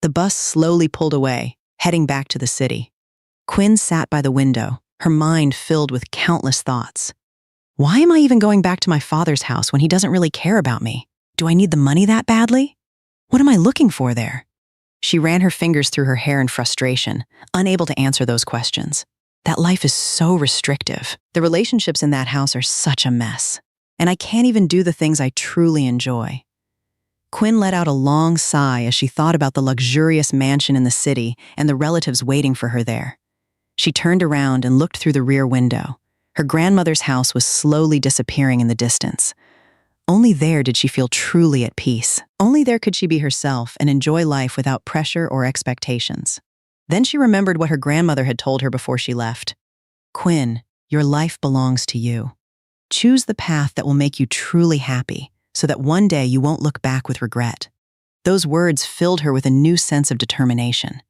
The bus slowly pulled away, heading back to the city. Quinn sat by the window, her mind filled with countless thoughts. Why am I even going back to my father's house when he doesn't really care about me? Do I need the money that badly? What am I looking for there? She ran her fingers through her hair in frustration, unable to answer those questions. That life is so restrictive. The relationships in that house are such a mess. And I can't even do the things I truly enjoy. Quinn let out a long sigh as she thought about the luxurious mansion in the city and the relatives waiting for her there. She turned around and looked through the rear window. Her grandmother's house was slowly disappearing in the distance. Only there did she feel truly at peace. Only there could she be herself and enjoy life without pressure or expectations. Then she remembered what her grandmother had told her before she left. Quinn, your life belongs to you. Choose the path that will make you truly happy, so that one day you won't look back with regret. Those words filled her with a new sense of determination.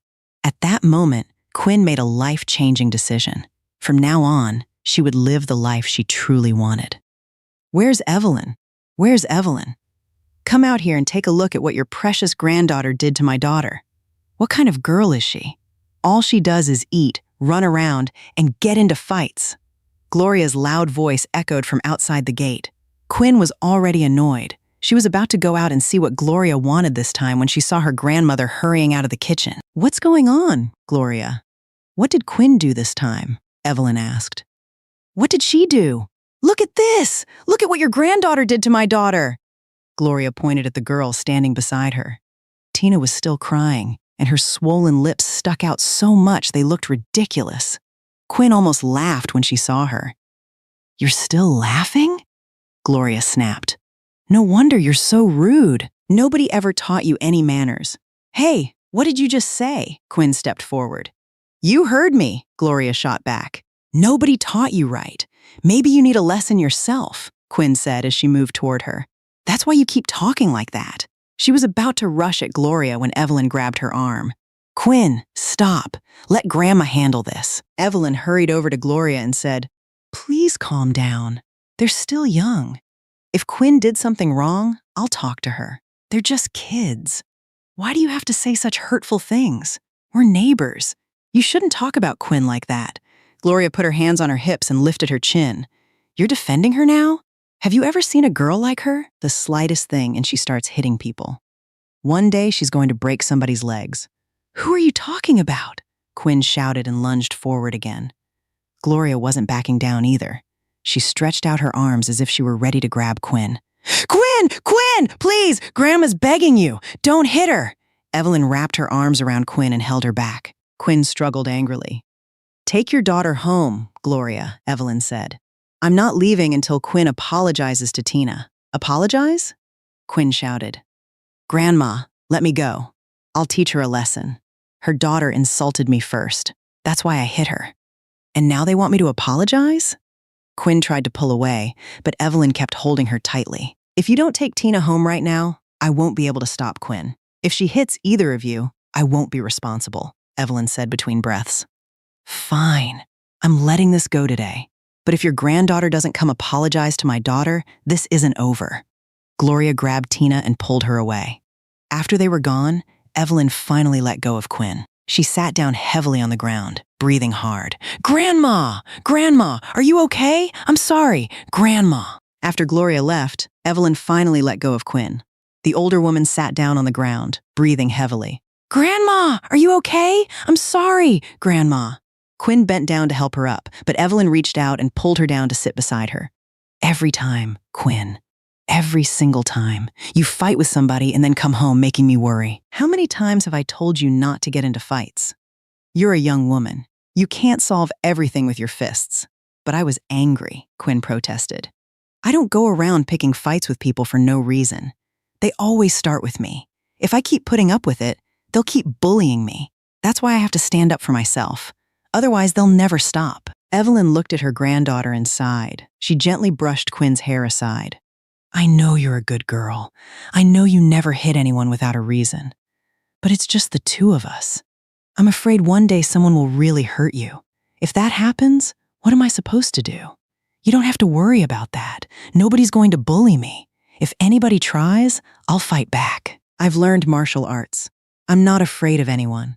At that moment, Quinn made a life-changing decision. From now on, she would live the life she truly wanted. Where's Evelyn? Where's Evelyn? Come out here and take a look at what your precious granddaughter did to my daughter. What kind of girl is she? All she does is eat, run around, and get into fights. Gloria's loud voice echoed from outside the gate. Quinn was already annoyed. She was about to go out and see what Gloria wanted this time when she saw her grandmother hurrying out of the kitchen. What's going on, Gloria? What did Quinn do this time? Evelyn asked. What did she do? Look at this! Look at what your granddaughter did to my daughter! Gloria pointed at the girl standing beside her. Tina was still crying, and her swollen lips stuck out so much they looked ridiculous. Quinn almost laughed when she saw her. You're still laughing? Gloria snapped. No wonder you're so rude. Nobody ever taught you any manners. Hey, what did you just say? Quinn stepped forward. You heard me, Gloria shot back. Nobody taught you right. Maybe you need a lesson yourself, Quinn said as she moved toward her. That's why you keep talking like that. She was about to rush at Gloria when Evelyn grabbed her arm. Quinn, stop. Let Grandma handle this. Evelyn hurried over to Gloria and said, Please calm down. They're still young. If Quinn did something wrong, I'll talk to her. They're just kids. Why do you have to say such hurtful things? We're neighbors. You shouldn't talk about Quinn like that. Gloria put her hands on her hips and lifted her chin. You're defending her now? Have you ever seen a girl like her? The slightest thing and she starts hitting people. One day she's going to break somebody's legs. Who are you talking about? Quinn shouted and lunged forward again. Gloria wasn't backing down either. She stretched out her arms as if she were ready to grab Quinn. Quinn! Quinn! Please! Grandma's begging you! Don't hit her! Evelyn wrapped her arms around Quinn and held her back. Quinn struggled angrily. Take your daughter home, Gloria, Evelyn said. I'm not leaving until Quinn apologizes to Tina. Apologize? Quinn shouted. Grandma, let me go. I'll teach her a lesson. Her daughter insulted me first. That's why I hit her. And now they want me to apologize? Quinn tried to pull away, but Evelyn kept holding her tightly. If you don't take Tina home right now, I won't be able to stop Quinn. If she hits either of you, I won't be responsible, Evelyn said between breaths. Fine, I'm letting this go today. But if your granddaughter doesn't come apologize to my daughter, this isn't over. Gloria grabbed Tina and pulled her away. After they were gone, Evelyn finally let go of Quinn. She sat down heavily on the ground, breathing hard. Grandma! Grandma! Are you okay? I'm sorry. Grandma! After Gloria left, Evelyn finally let go of Quinn. The older woman sat down on the ground, breathing heavily. Grandma! Are you okay? I'm sorry. Grandma! Quinn bent down to help her up, but Evelyn reached out and pulled her down to sit beside her. Every time, Quinn. Every single time. You fight with somebody and then come home making me worry. How many times have I told you not to get into fights? You're a young woman. You can't solve everything with your fists. But I was angry, Quinn protested. I don't go around picking fights with people for no reason. They always start with me. If I keep putting up with it, they'll keep bullying me. That's why I have to stand up for myself. Otherwise, they'll never stop. Evelyn looked at her granddaughter and sighed. She gently brushed Quinn's hair aside. I know you're a good girl. I know you never hit anyone without a reason. But it's just the two of us. I'm afraid one day someone will really hurt you. If that happens, what am I supposed to do? You don't have to worry about that. Nobody's going to bully me. If anybody tries, I'll fight back. I've learned martial arts. I'm not afraid of anyone."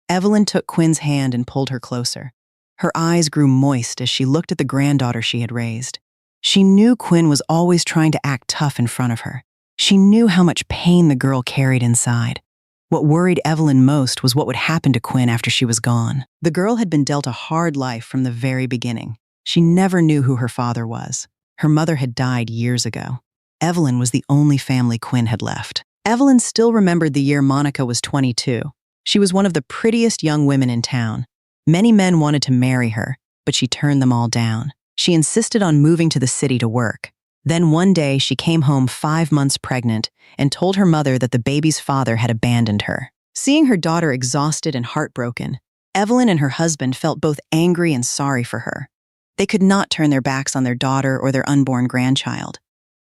Evelyn took Quinn's hand and pulled her closer. Her eyes grew moist as she looked at the granddaughter she had raised. She knew Quinn was always trying to act tough in front of her. She knew how much pain the girl carried inside. What worried Evelyn most was what would happen to Quinn after she was gone. The girl had been dealt a hard life from the very beginning. She never knew who her father was. Her mother had died years ago. Evelyn was the only family Quinn had left. Evelyn still remembered the year Monica was 22. She was one of the prettiest young women in town. Many men wanted to marry her, but she turned them all down. She insisted on moving to the city to work. Then one day she came home 5 months pregnant and told her mother that the baby's father had abandoned her. Seeing her daughter exhausted and heartbroken, Evelyn and her husband felt both angry and sorry for her. They could not turn their backs on their daughter or their unborn grandchild.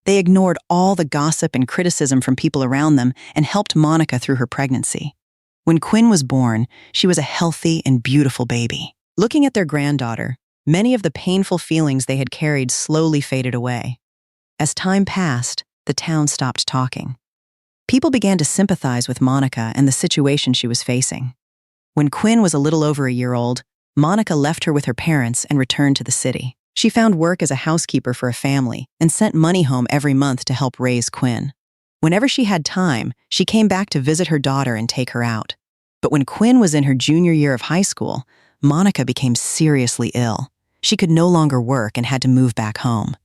They ignored all the gossip and criticism from people around them and helped Monica through her pregnancy. When Quinn was born, she was a healthy and beautiful baby. Looking at their granddaughter, many of the painful feelings they had carried slowly faded away. As time passed, the town stopped talking. People began to sympathize with Monica and the situation she was facing. When Quinn was a little over a year old, Monica left her with her parents and returned to the city. She found work as a housekeeper for a family and sent money home every month to help raise Quinn. Whenever she had time, she came back to visit her daughter and take her out. But when Quinn was in her junior year of high school, Monica became seriously ill. She could no longer work and had to move back home.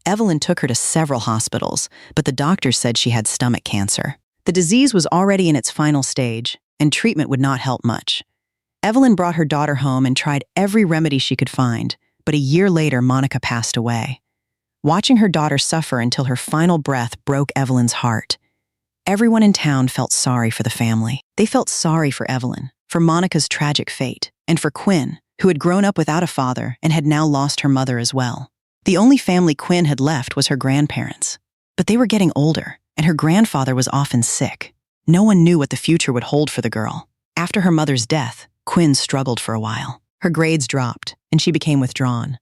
Evelyn took her to several hospitals, but the doctors said she had stomach cancer. The disease was already in its final stage, and treatment would not help much. Evelyn brought her daughter home and tried every remedy she could find, but a year later, Monica passed away. Watching her daughter suffer until her final breath broke Evelyn's heart. Everyone in town felt sorry for the family. They felt sorry for Evelyn, for Monica's tragic fate, and for Quinn, who had grown up without a father and had now lost her mother as well. The only family Quinn had left was her grandparents. But they were getting older, and her grandfather was often sick. No one knew what the future would hold for the girl. After her mother's death, Quinn struggled for a while. Her grades dropped, and she became withdrawn.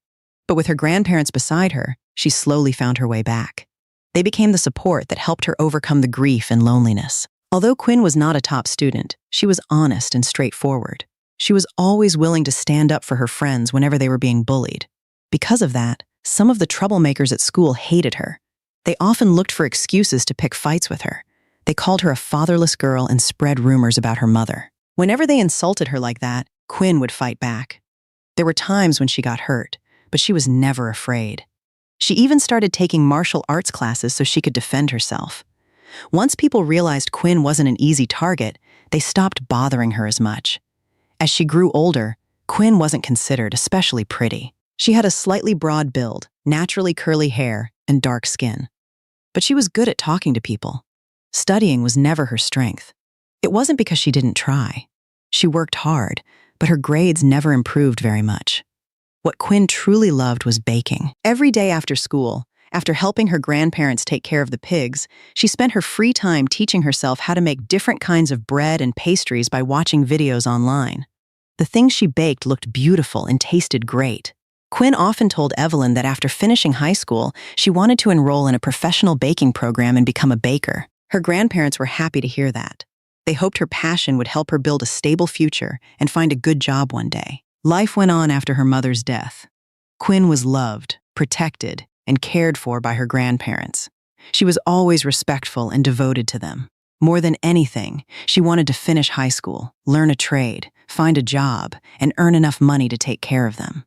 But with her grandparents beside her, she slowly found her way back. They became the support that helped her overcome the grief and loneliness. Although Quinn was not a top student, she was honest and straightforward. She was always willing to stand up for her friends whenever they were being bullied. Because of that, some of the troublemakers at school hated her. They often looked for excuses to pick fights with her. They called her a fatherless girl and spread rumors about her mother. Whenever they insulted her like that, Quinn would fight back. There were times when she got hurt, but she was never afraid. She even started taking martial arts classes so she could defend herself. Once people realized Quinn wasn't an easy target, they stopped bothering her as much. As she grew older, Quinn wasn't considered especially pretty. She had a slightly broad build, naturally curly hair, and dark skin. But she was good at talking to people. Studying was never her strength. It wasn't because she didn't try. She worked hard, but her grades never improved very much. What Quinn truly loved was baking. Every day after school, after helping her grandparents take care of the pigs, she spent her free time teaching herself how to make different kinds of bread and pastries by watching videos online. The things she baked looked beautiful and tasted great. Quinn often told Evelyn that after finishing high school, she wanted to enroll in a professional baking program and become a baker. Her grandparents were happy to hear that. They hoped her passion would help her build a stable future and find a good job one day. Life went on after her mother's death. Quinn was loved, protected, and cared for by her grandparents. She was always respectful and devoted to them. More than anything, she wanted to finish high school, learn a trade, find a job, and earn enough money to take care of them.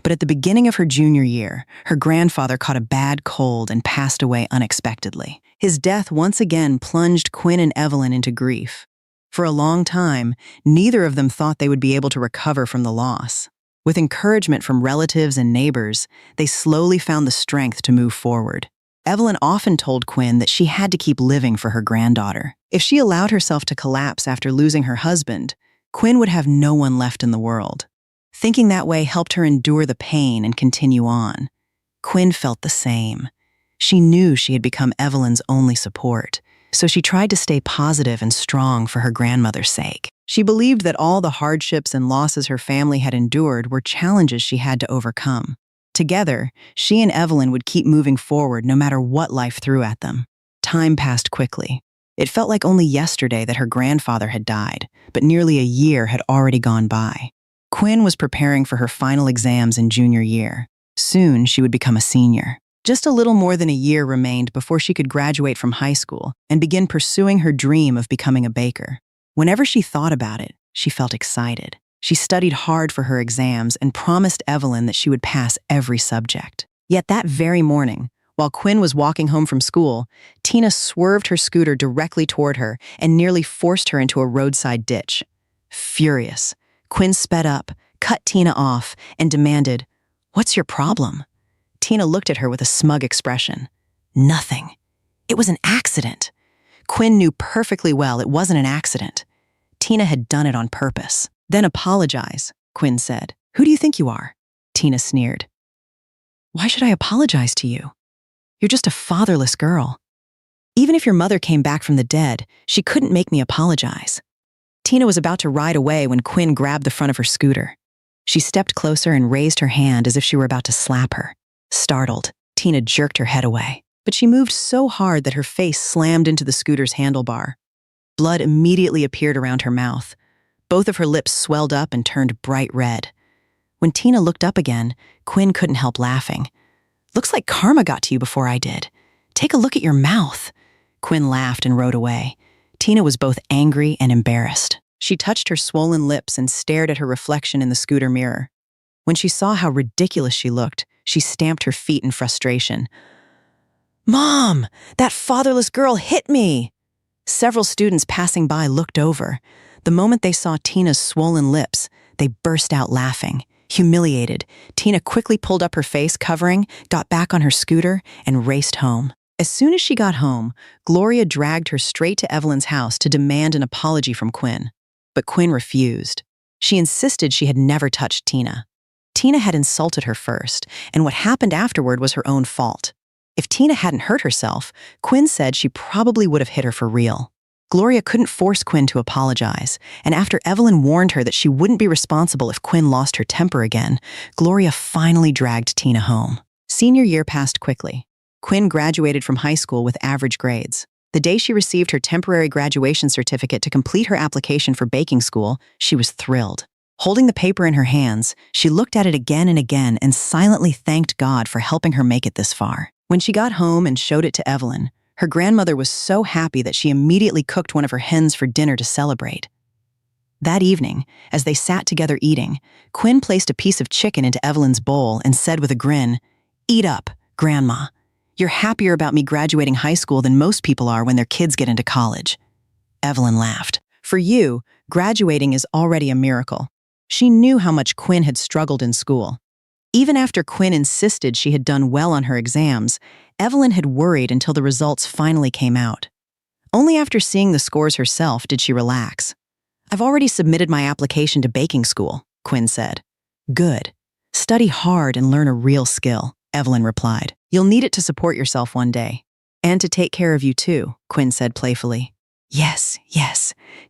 But at the beginning of her junior year, her grandfather caught a bad cold and passed away unexpectedly. His death once again plunged Quinn and Evelyn into grief. For a long time, neither of them thought they would be able to recover from the loss. With encouragement from relatives and neighbors, they slowly found the strength to move forward. Evelyn often told Quinn that she had to keep living for her granddaughter. If she allowed herself to collapse after losing her husband, Quinn would have no one left in the world. Thinking that way helped her endure the pain and continue on. Quinn felt the same. She knew she had become Evelyn's only support, so she tried to stay positive and strong for her grandmother's sake. She believed that all the hardships and losses her family had endured were challenges she had to overcome. Together, she and Evelyn would keep moving forward no matter what life threw at them. Time passed quickly. It felt like only yesterday that her grandfather had died, but nearly a year had already gone by. Quinn was preparing for her final exams in junior year. Soon, she would become a senior. Just a little more than a year remained before she could graduate from high school and begin pursuing her dream of becoming a baker. Whenever she thought about it, she felt excited. She studied hard for her exams and promised Evelyn that she would pass every subject. Yet that very morning, while Quinn was walking home from school, Tina swerved her scooter directly toward her and nearly forced her into a roadside ditch. Furious, Quinn sped up, cut Tina off, and demanded, "What's your problem?" Tina looked at her with a smug expression. Nothing. It was an accident. Quinn knew perfectly well it wasn't an accident. Tina had done it on purpose. Then apologize, Quinn said. Who do you think you are? Tina sneered. Why should I apologize to you? You're just a fatherless girl. Even if your mother came back from the dead, she couldn't make me apologize. Tina was about to ride away when Quinn grabbed the front of her scooter. She stepped closer and raised her hand as if she were about to slap her. Startled, Tina jerked her head away, but she moved so hard that her face slammed into the scooter's handlebar. Blood immediately appeared around her mouth. Both of her lips swelled up and turned bright red. When Tina looked up again, Quinn couldn't help laughing. Looks like karma got to you before I did. Take a look at your mouth. Quinn laughed and rode away. Tina was both angry and embarrassed. She touched her swollen lips and stared at her reflection in the scooter mirror. When she saw how ridiculous she looked, she stamped her feet in frustration. Mom, that fatherless girl hit me! Several students passing by looked over. The moment they saw Tina's swollen lips, they burst out laughing. Humiliated, Tina quickly pulled up her face covering, got back on her scooter, and raced home. As soon as she got home, Gloria dragged her straight to Evelyn's house to demand an apology from Quinn. But Quinn refused. She insisted she had never touched Tina. Tina had insulted her first, and what happened afterward was her own fault. If Tina hadn't hurt herself, Quinn said she probably would have hit her for real. Gloria couldn't force Quinn to apologize, and after Evelyn warned her that she wouldn't be responsible if Quinn lost her temper again, Gloria finally dragged Tina home. Senior year passed quickly. Quinn graduated from high school with average grades. The day she received her temporary graduation certificate to complete her application for baking school, she was thrilled. Holding the paper in her hands, she looked at it again and again and silently thanked God for helping her make it this far. When she got home and showed it to Evelyn, her grandmother was so happy that she immediately cooked one of her hens for dinner to celebrate. That evening, as they sat together eating, Quinn placed a piece of chicken into Evelyn's bowl and said with a grin, "Eat up, Grandma. You're happier about me graduating high school than most people are when their kids get into college." Evelyn laughed. For you, graduating is already a miracle. She knew how much Quinn had struggled in school. Even after Quinn insisted she had done well on her exams, Evelyn had worried until the results finally came out. Only after seeing the scores herself did she relax. "I've already submitted my application to baking school," Quinn said. "Good. Study hard and learn a real skill," Evelyn replied. "You'll need it to support yourself one day. And to take care of you too," Quinn said playfully. Yes.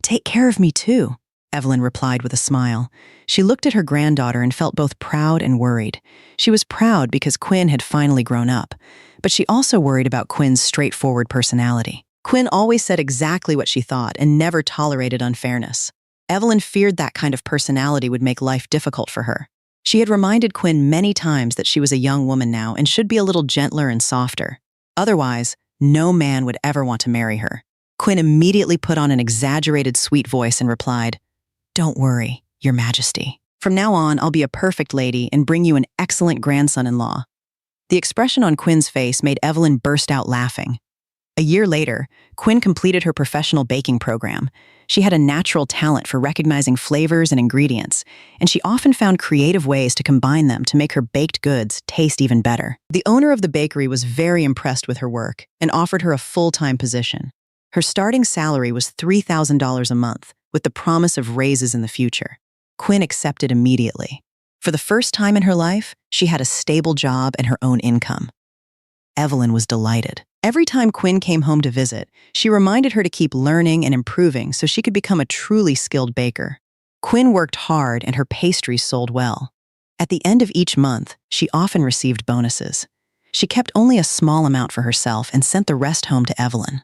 Take care of me too," Evelyn replied with a smile. She looked at her granddaughter and felt both proud and worried. She was proud because Quinn had finally grown up, but she also worried about Quinn's straightforward personality. Quinn always said exactly what she thought and never tolerated unfairness. Evelyn feared that kind of personality would make life difficult for her. She had reminded Quinn many times that she was a young woman now and should be a little gentler and softer. Otherwise, no man would ever want to marry her. Quinn immediately put on an exaggerated sweet voice and replied, "Don't worry, Your Majesty. From now on, I'll be a perfect lady and bring you an excellent grandson-in-law." The expression on Quinn's face made Evelyn burst out laughing. A year later, Quinn completed her professional baking program. She had a natural talent for recognizing flavors and ingredients, and she often found creative ways to combine them to make her baked goods taste even better. The owner of the bakery was very impressed with her work and offered her a full-time position. Her starting salary was $3,000 a month, with the promise of raises in the future. Quinn accepted immediately. For the first time in her life, she had a stable job and her own income. Evelyn was delighted. Every time Quinn came home to visit, she reminded her to keep learning and improving so she could become a truly skilled baker. Quinn worked hard and her pastries sold well. At the end of each month, she often received bonuses. She kept only a small amount for herself and sent the rest home to Evelyn.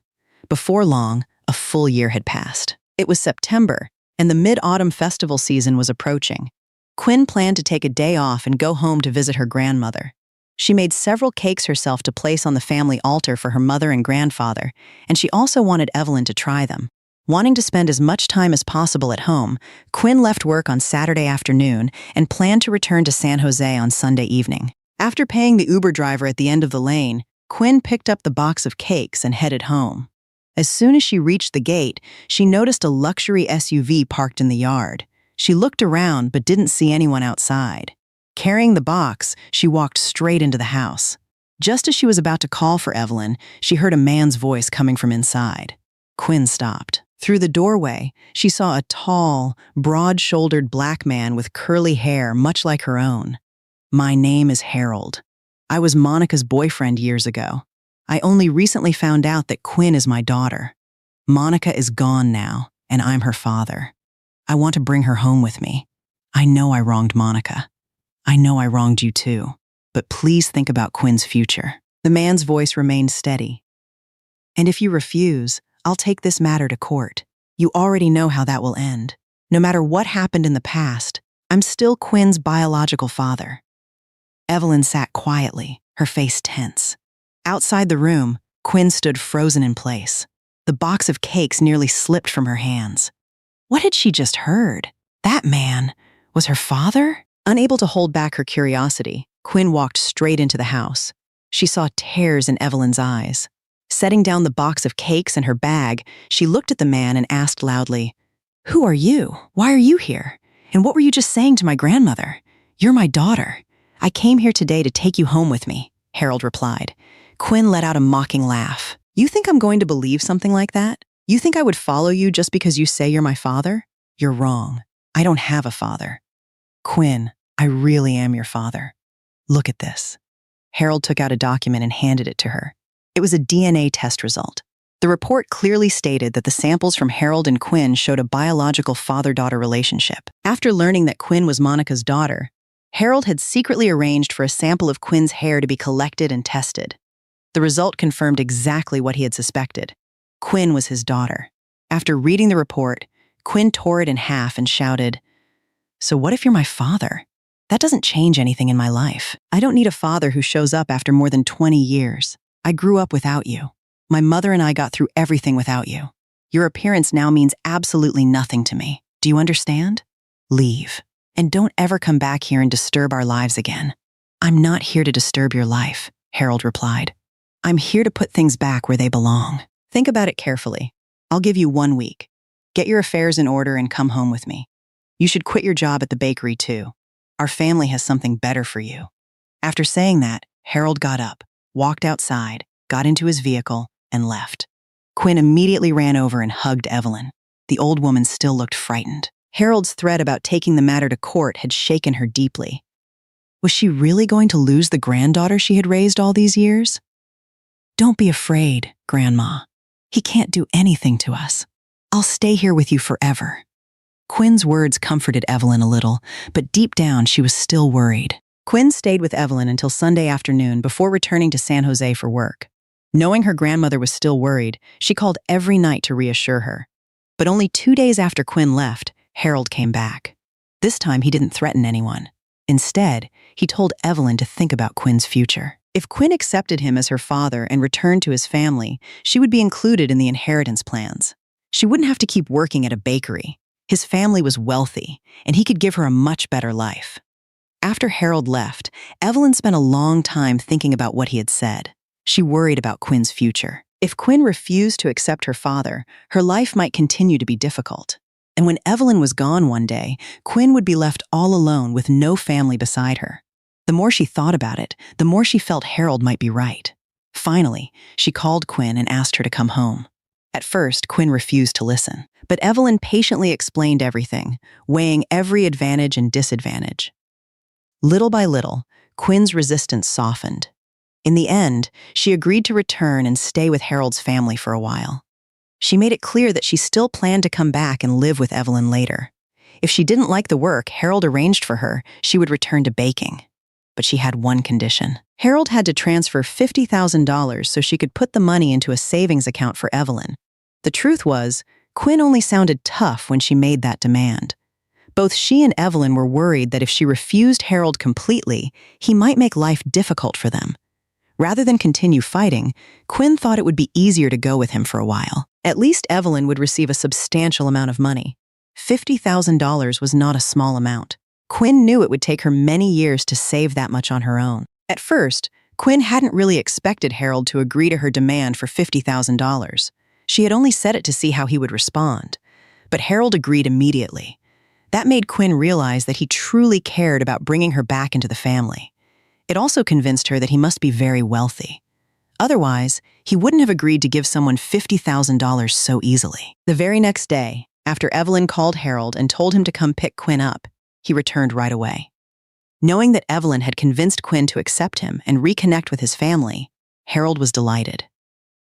Before long, a full year had passed. It was September, and the mid-autumn festival season was approaching. Quinn planned to take a day off and go home to visit her grandmother. She made several cakes herself to place on the family altar for her mother and grandfather, and she also wanted Evelyn to try them. Wanting to spend as much time as possible at home, Quinn left work on Saturday afternoon and planned to return to San Jose on Sunday evening. After paying the Uber driver at the end of the lane, Quinn picked up the box of cakes and headed home. As soon as she reached the gate, she noticed a luxury SUV parked in the yard. She looked around but didn't see anyone outside. Carrying the box, she walked straight into the house. Just as she was about to call for Evelyn, she heard a man's voice coming from inside. Quinn stopped. Through the doorway, she saw a tall, broad-shouldered black man with curly hair much like her own. "My name is Harold. I was Monica's boyfriend years ago. I only recently found out that Quinn is my daughter. Monica is gone now, and I'm her father. I want to bring her home with me. I know I wronged Monica. I know I wronged you too, but please think about Quinn's future." The man's voice remained steady. "And if you refuse, I'll take this matter to court. You already know how that will end. No matter what happened in the past, I'm still Quinn's biological father." Evelyn sat quietly, her face tense. Outside the room, Quinn stood frozen in place. The box of cakes nearly slipped from her hands. What had she just heard? That man was her father? Unable to hold back her curiosity, Quinn walked straight into the house. She saw tears in Evelyn's eyes. Setting down the box of cakes and her bag, she looked at the man and asked loudly, "Who are you? Why are you here? And what were you just saying to my grandmother? You're my daughter. I came here today to take you home with me," Harold replied. Quinn let out a mocking laugh. "You think I'm going to believe something like that? You think I would follow you just because you say you're my father? You're wrong. I don't have a father. Quinn, I really am your father. Look at this." Harold took out a document and handed it to her. It was a DNA test result. The report clearly stated that the samples from Harold and Quinn showed a biological father-daughter relationship. After learning that Quinn was Monica's daughter, Harold had secretly arranged for a sample of Quinn's hair to be collected and tested. The result confirmed exactly what he had suspected. Quinn was his daughter. After reading the report, Quinn tore it in half and shouted, "So what if you're my father? That doesn't change anything in my life. I don't need a father who shows up after more than 20 years. I grew up without you. My mother and I got through everything without you. Your appearance now means absolutely nothing to me. Do you understand? Leave. And don't ever come back here and disturb our lives again." "I'm not here to disturb your life," Harold replied. "I'm here to put things back where they belong. Think about it carefully. I'll give you 1 week. Get your affairs in order and come home with me. You should quit your job at the bakery too. Our family has something better for you." After saying that, Harold got up, walked outside, got into his vehicle, and left. Quinn immediately ran over and hugged Evelyn. The old woman still looked frightened. Harold's threat about taking the matter to court had shaken her deeply. Was she really going to lose the granddaughter she had raised all these years? "Don't be afraid, Grandma. He can't do anything to us. I'll stay here with you forever." Quinn's words comforted Evelyn a little, but deep down she was still worried. Quinn stayed with Evelyn until Sunday afternoon before returning to San Jose for work. Knowing her grandmother was still worried, she called every night to reassure her. But only 2 days after Quinn left, Harold came back. This time he didn't threaten anyone. Instead, he told Evelyn to think about Quinn's future. If Quinn accepted him as her father and returned to his family, she would be included in the inheritance plans. She wouldn't have to keep working at a bakery. His family was wealthy, and he could give her a much better life. After Harold left, Evelyn spent a long time thinking about what he had said. She worried about Quinn's future. If Quinn refused to accept her father, her life might continue to be difficult. And when Evelyn was gone one day, Quinn would be left all alone with no family beside her. The more she thought about it, the more she felt Harold might be right. Finally, she called Quinn and asked her to come home. At first, Quinn refused to listen, but Evelyn patiently explained everything, weighing every advantage and disadvantage. Little by little, Quinn's resistance softened. In the end, she agreed to return and stay with Harold's family for a while. She made it clear that she still planned to come back and live with Evelyn later. If she didn't like the work Harold arranged for her, she would return to baking. but she had one condition. Harold had to transfer $50,000 so she could put the money into a savings account for Evelyn. The truth was, Quinn only sounded tough when she made that demand. Both she and Evelyn were worried that if she refused Harold completely, he might make life difficult for them. Rather than continue fighting, Quinn thought it would be easier to go with him for a while. At least Evelyn would receive a substantial amount of money. $50,000 was not a small amount. Quinn knew it would take her many years to save that much on her own. At first, Quinn hadn't really expected Harold to agree to her demand for $50,000. She had only said it to see how he would respond. But Harold agreed immediately. That made Quinn realize that he truly cared about bringing her back into the family. It also convinced her that he must be very wealthy. Otherwise, he wouldn't have agreed to give someone $50,000 so easily. The very next day, after Evelyn called Harold and told him to come pick Quinn up, he returned right away. Knowing that Evelyn had convinced Quinn to accept him and reconnect with his family, Harold was delighted.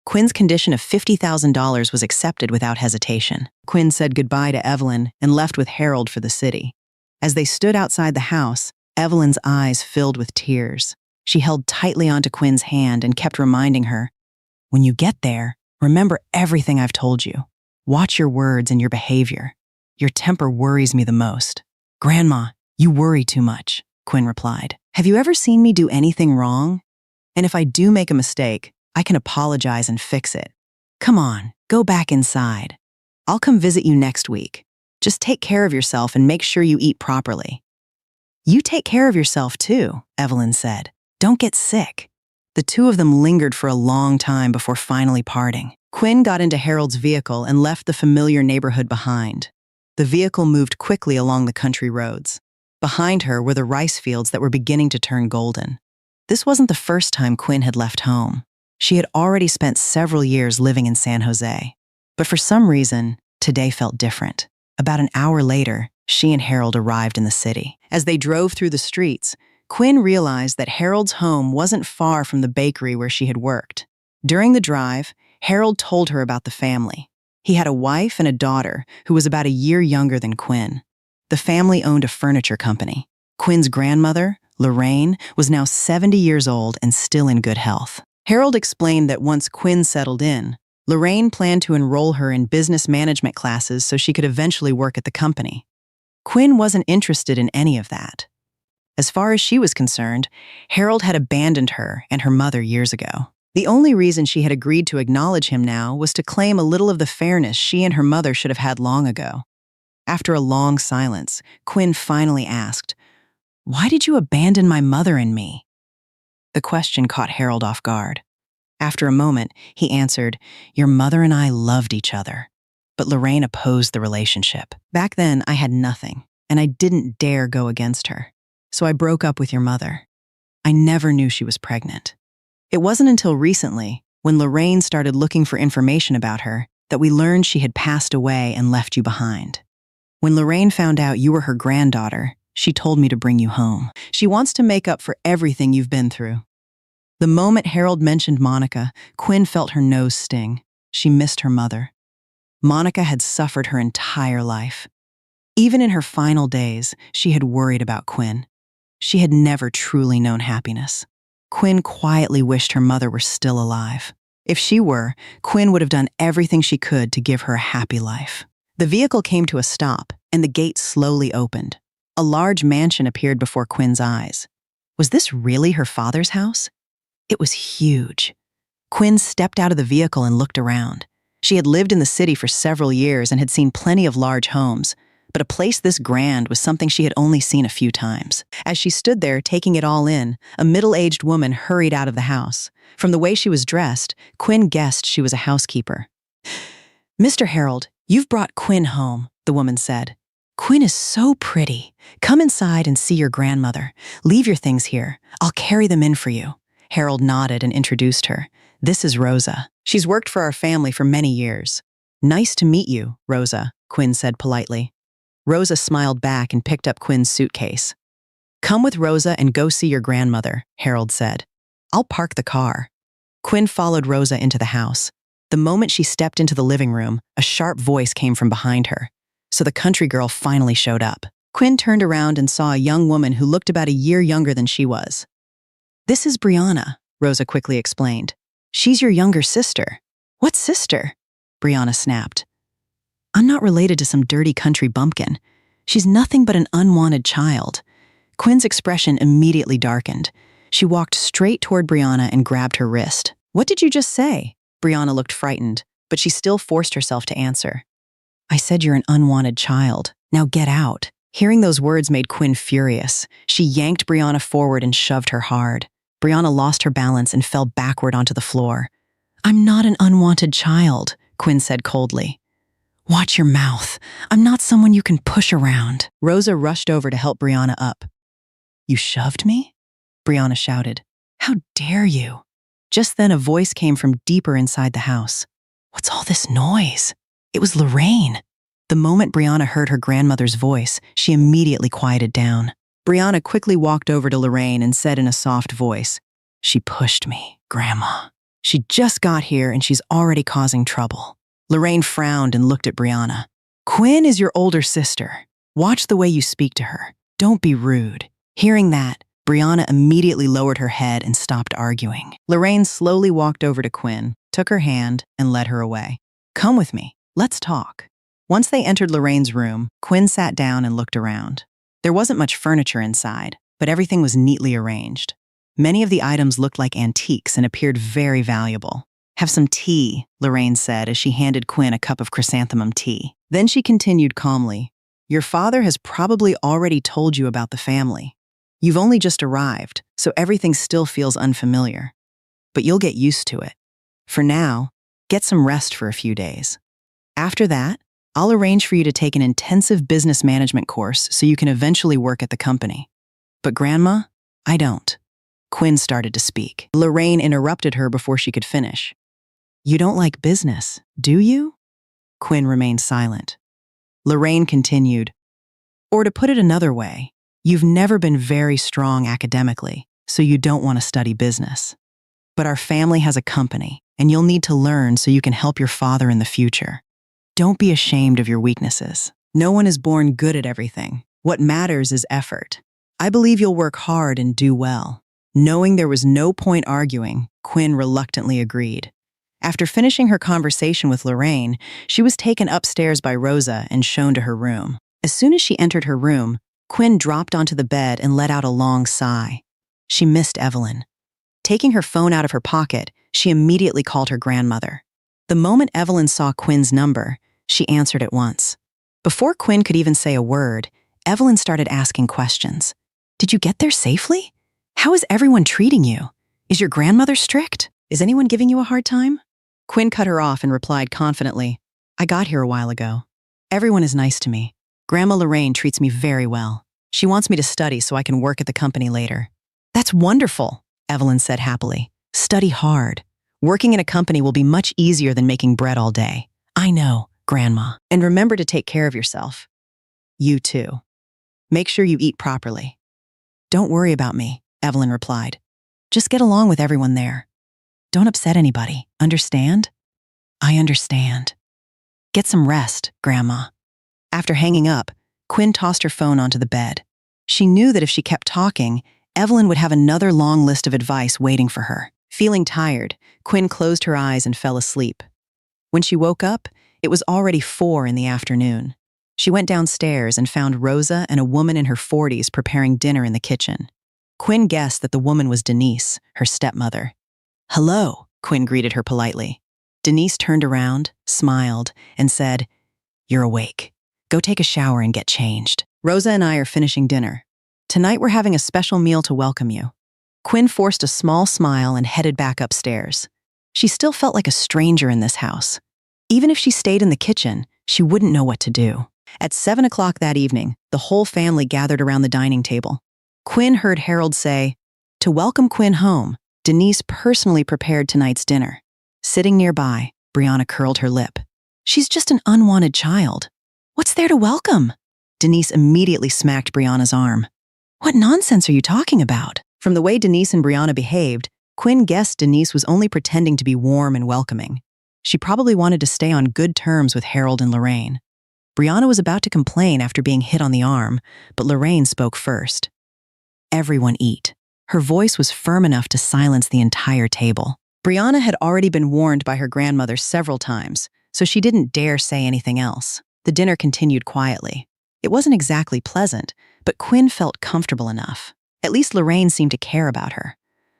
Quinn's condition of $50,000 was accepted without hesitation. Quinn said goodbye to Evelyn and left with Harold for the city. As they stood outside the house, Evelyn's eyes filled with tears. She held tightly onto Quinn's hand and kept reminding her, "When you get there, remember everything I've told you. Watch your words and your behavior. Your temper worries me the most." "Grandma, you worry too much," Quinn replied. "Have you ever seen me do anything wrong? And if I do make a mistake, I can apologize and fix it. Come on, go back inside. I'll come visit you next week. Just take care of yourself and make sure you eat properly." "You take care of yourself too," Evelyn said. "Don't get sick." The two of them lingered for a long time before finally parting. Quinn got into Harold's vehicle and left the familiar neighborhood behind. The vehicle moved quickly along the country roads. Behind her were the rice fields that were beginning to turn golden. This wasn't the first time Quinn had left home. She had already spent several years living in San Jose. But for some reason, today felt different. About an hour later, she and Harold arrived in the city. As they drove through the streets, Quinn realized that Harold's home wasn't far from the bakery where she had worked. During the drive, Harold told her about the family. He had a wife and a daughter who was about a year younger than Quinn. The family owned a furniture company. Quinn's grandmother, Lorraine, was now 70 years old and still in good health. Harold explained that once Quinn settled in, Lorraine planned to enroll her in business management classes so she could eventually work at the company. Quinn wasn't interested in any of that. As far as she was concerned, Harold had abandoned her and her mother years ago. The only reason she had agreed to acknowledge him now was to claim a little of the fairness she and her mother should have had long ago. After a long silence, Quinn finally asked, "Why did you abandon my mother and me?" The question caught Harold off guard. After a moment, he answered, "Your mother and I loved each other, but Lorraine opposed the relationship. Back then, I had nothing, and I didn't dare go against her. So I broke up with your mother. I never knew she was pregnant. It wasn't until recently, when Lorraine started looking for information about her, that we learned she had passed away and left you behind. When Lorraine found out you were her granddaughter, she told me to bring you home. She wants to make up for everything you've been through." The moment Harold mentioned Monica, Quinn felt her nose sting. She missed her mother. Monica had suffered her entire life. Even in her final days, she had worried about Quinn. She had never truly known happiness. Quinn quietly wished her mother were still alive. If she were, Quinn would have done everything she could to give her a happy life. The vehicle came to a stop, and the gate slowly opened. A large mansion appeared before Quinn's eyes. Was this really her father's house? It was huge. Quinn stepped out of the vehicle and looked around. She had lived in the city for several years and had seen plenty of large homes, but a place this grand was something she had only seen a few times. As she stood there taking it all in, a middle-aged woman hurried out of the house. From the way she was dressed, Quinn guessed she was a housekeeper. "Mr. Harold, you've brought Quinn home," the woman said. "Quinn is so pretty. Come inside and see your grandmother. Leave your things here. I'll carry them in for you." Harold nodded and introduced her. "This is Rosa. She's worked for our family for many years." "Nice to meet you, Rosa," Quinn said politely. Rosa smiled back and picked up Quinn's suitcase. "Come with Rosa and go see your grandmother," Harold said. "I'll park the car." Quinn followed Rosa into the house. The moment she stepped into the living room, a sharp voice came from behind her. So the country girl finally showed up. Quinn turned around and saw a young woman who looked about a year younger than she was. "This is Brianna," Rosa quickly explained. "She's your younger sister." "What sister?" Brianna snapped. "I'm not related to some dirty country bumpkin. She's nothing but an unwanted child." Quinn's expression immediately darkened. She walked straight toward Brianna and grabbed her wrist. "What did you just say?" Brianna looked frightened, but she still forced herself to answer. "I said you're an unwanted child. Now get out." Hearing those words made Quinn furious. She yanked Brianna forward and shoved her hard. Brianna lost her balance and fell backward onto the floor. "I'm not an unwanted child," Quinn said coldly. "Watch your mouth. I'm not someone you can push around." Rosa rushed over to help Brianna up. "You shoved me?" Brianna shouted. "How dare you?" Just then a voice came from deeper inside the house. "What's all this noise?" It was Lorraine. The moment Brianna heard her grandmother's voice, she immediately quieted down. Brianna quickly walked over to Lorraine and said in a soft voice, "She pushed me, Grandma. She just got here and she's already causing trouble." Lorraine frowned and looked at Brianna. "Quinn is your older sister. Watch the way you speak to her. Don't be rude." Hearing that, Brianna immediately lowered her head and stopped arguing. Lorraine slowly walked over to Quinn, took her hand, and led her away. "Come with me. Let's talk." Once they entered Lorraine's room, Quinn sat down and looked around. There wasn't much furniture inside, but everything was neatly arranged. Many of the items looked like antiques and appeared very valuable. "Have some tea," Lorraine said as she handed Quinn a cup of chrysanthemum tea. Then she continued calmly, "Your father has probably already told you about the family. You've only just arrived, so everything still feels unfamiliar. But you'll get used to it. For now, get some rest for a few days. After that, I'll arrange for you to take an intensive business management course so you can eventually work at the company. But Grandma, I don't." Quinn started to speak. Lorraine interrupted her before she could finish. "You don't like business, do you?" Quinn remained silent. Lorraine continued, "Or to put it another way, you've never been very strong academically, so you don't want to study business. But our family has a company, and you'll need to learn so you can help your father in the future. Don't be ashamed of your weaknesses. No one is born good at everything. What matters is effort. I believe you'll work hard and do well." Knowing there was no point arguing, Quinn reluctantly agreed. After finishing her conversation with Lorraine, she was taken upstairs by Rosa and shown to her room. As soon as she entered her room, Quinn dropped onto the bed and let out a long sigh. She missed Evelyn. Taking her phone out of her pocket, she immediately called her grandmother. The moment Evelyn saw Quinn's number, she answered at once. Before Quinn could even say a word, Evelyn started asking questions. "Did you get there safely? How is everyone treating you? Is your grandmother strict? Is anyone giving you a hard time?" Quinn cut her off and replied confidently, "I got here a while ago. Everyone is nice to me. Grandma Lorraine treats me very well. She wants me to study so I can work at the company later." "That's wonderful," Evelyn said happily. "Study hard. Working in a company will be much easier than making bread all day." "I know, Grandma. And remember to take care of yourself." "You too. Make sure you eat properly." "Don't worry about me," Evelyn replied. "Just get along with everyone there. Don't upset anybody, understand?" "I understand." "Get some rest, Grandma." After hanging up, Quinn tossed her phone onto the bed. She knew that if she kept talking, Evelyn would have another long list of advice waiting for her. Feeling tired, Quinn closed her eyes and fell asleep. When she woke up, it was already 4 in the afternoon. She went downstairs and found Rosa and a woman in her 40s preparing dinner in the kitchen. Quinn guessed that the woman was Denise, her stepmother. "Hello," Quinn greeted her politely. Denise turned around, smiled, and said, "You're awake. Go take a shower and get changed. Rosa and I are finishing dinner. Tonight we're having a special meal to welcome you." Quinn forced a small smile and headed back upstairs. She still felt like a stranger in this house. Even if she stayed in the kitchen, she wouldn't know what to do. At 7 o'clock that evening, the whole family gathered around the dining table. Quinn heard Harold say, "To welcome Quinn home, Denise personally prepared tonight's dinner." Sitting nearby, Brianna curled her lip. "She's just an unwanted child. What's there to welcome?" Denise immediately smacked Brianna's arm. "What nonsense are you talking about?" From the way Denise and Brianna behaved, Quinn guessed Denise was only pretending to be warm and welcoming. She probably wanted to stay on good terms with Harold and Lorraine. Brianna was about to complain after being hit on the arm, but Lorraine spoke first. Everyone eat. Her voice was firm enough to silence the entire table. Brianna had already been warned by her grandmother several times, so she didn't dare say anything else. The dinner continued quietly. It wasn't exactly pleasant, but Quinn felt comfortable enough. At least Lorraine seemed to care about her.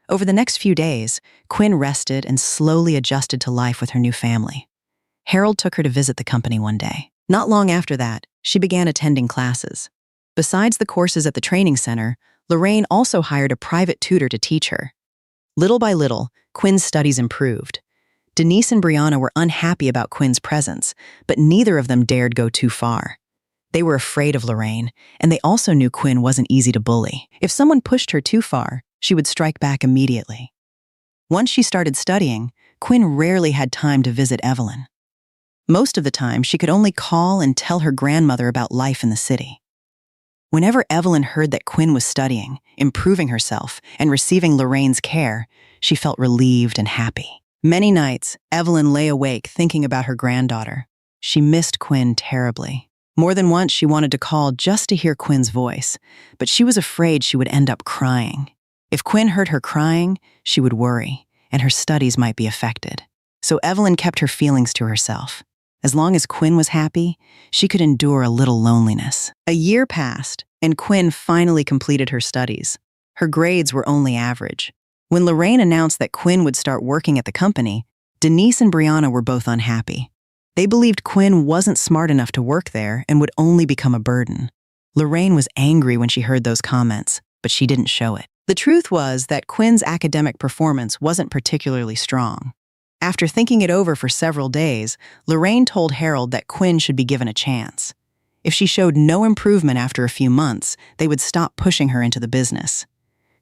Over the next few days, Quinn rested and slowly adjusted to life with her new family. Harold took her to visit the company one day. Not long after that, she began attending classes. Besides the courses at the training center, Lorraine also hired a private tutor to teach her. Little by little, Quinn's studies improved. Denise and Brianna were unhappy about Quinn's presence, but neither of them dared go too far. They were afraid of Lorraine, and they also knew Quinn wasn't easy to bully. If someone pushed her too far, she would strike back immediately. Once she started studying, Quinn rarely had time to visit Evelyn. Most of the time, she could only call and tell her grandmother about life in the city. Whenever Evelyn heard that Quinn was studying, improving herself, and receiving Lorraine's care, she felt relieved and happy. Many nights, Evelyn lay awake thinking about her granddaughter. She missed Quinn terribly. More than once, she wanted to call just to hear Quinn's voice, but she was afraid she would end up crying. If Quinn heard her crying, she would worry, and her studies might be affected. So Evelyn kept her feelings to herself. As long as Quinn was happy, she could endure a little loneliness. A year passed, and Quinn finally completed her studies. Her grades were only average. When Lorraine announced that Quinn would start working at the company, Denise and Brianna were both unhappy. They believed Quinn wasn't smart enough to work there and would only become a burden. Lorraine was angry when she heard those comments, but she didn't show it. The truth was that Quinn's academic performance wasn't particularly strong. After thinking it over for several days, Lorraine told Harold that Quinn should be given a chance. If she showed no improvement after a few months, they would stop pushing her into the business.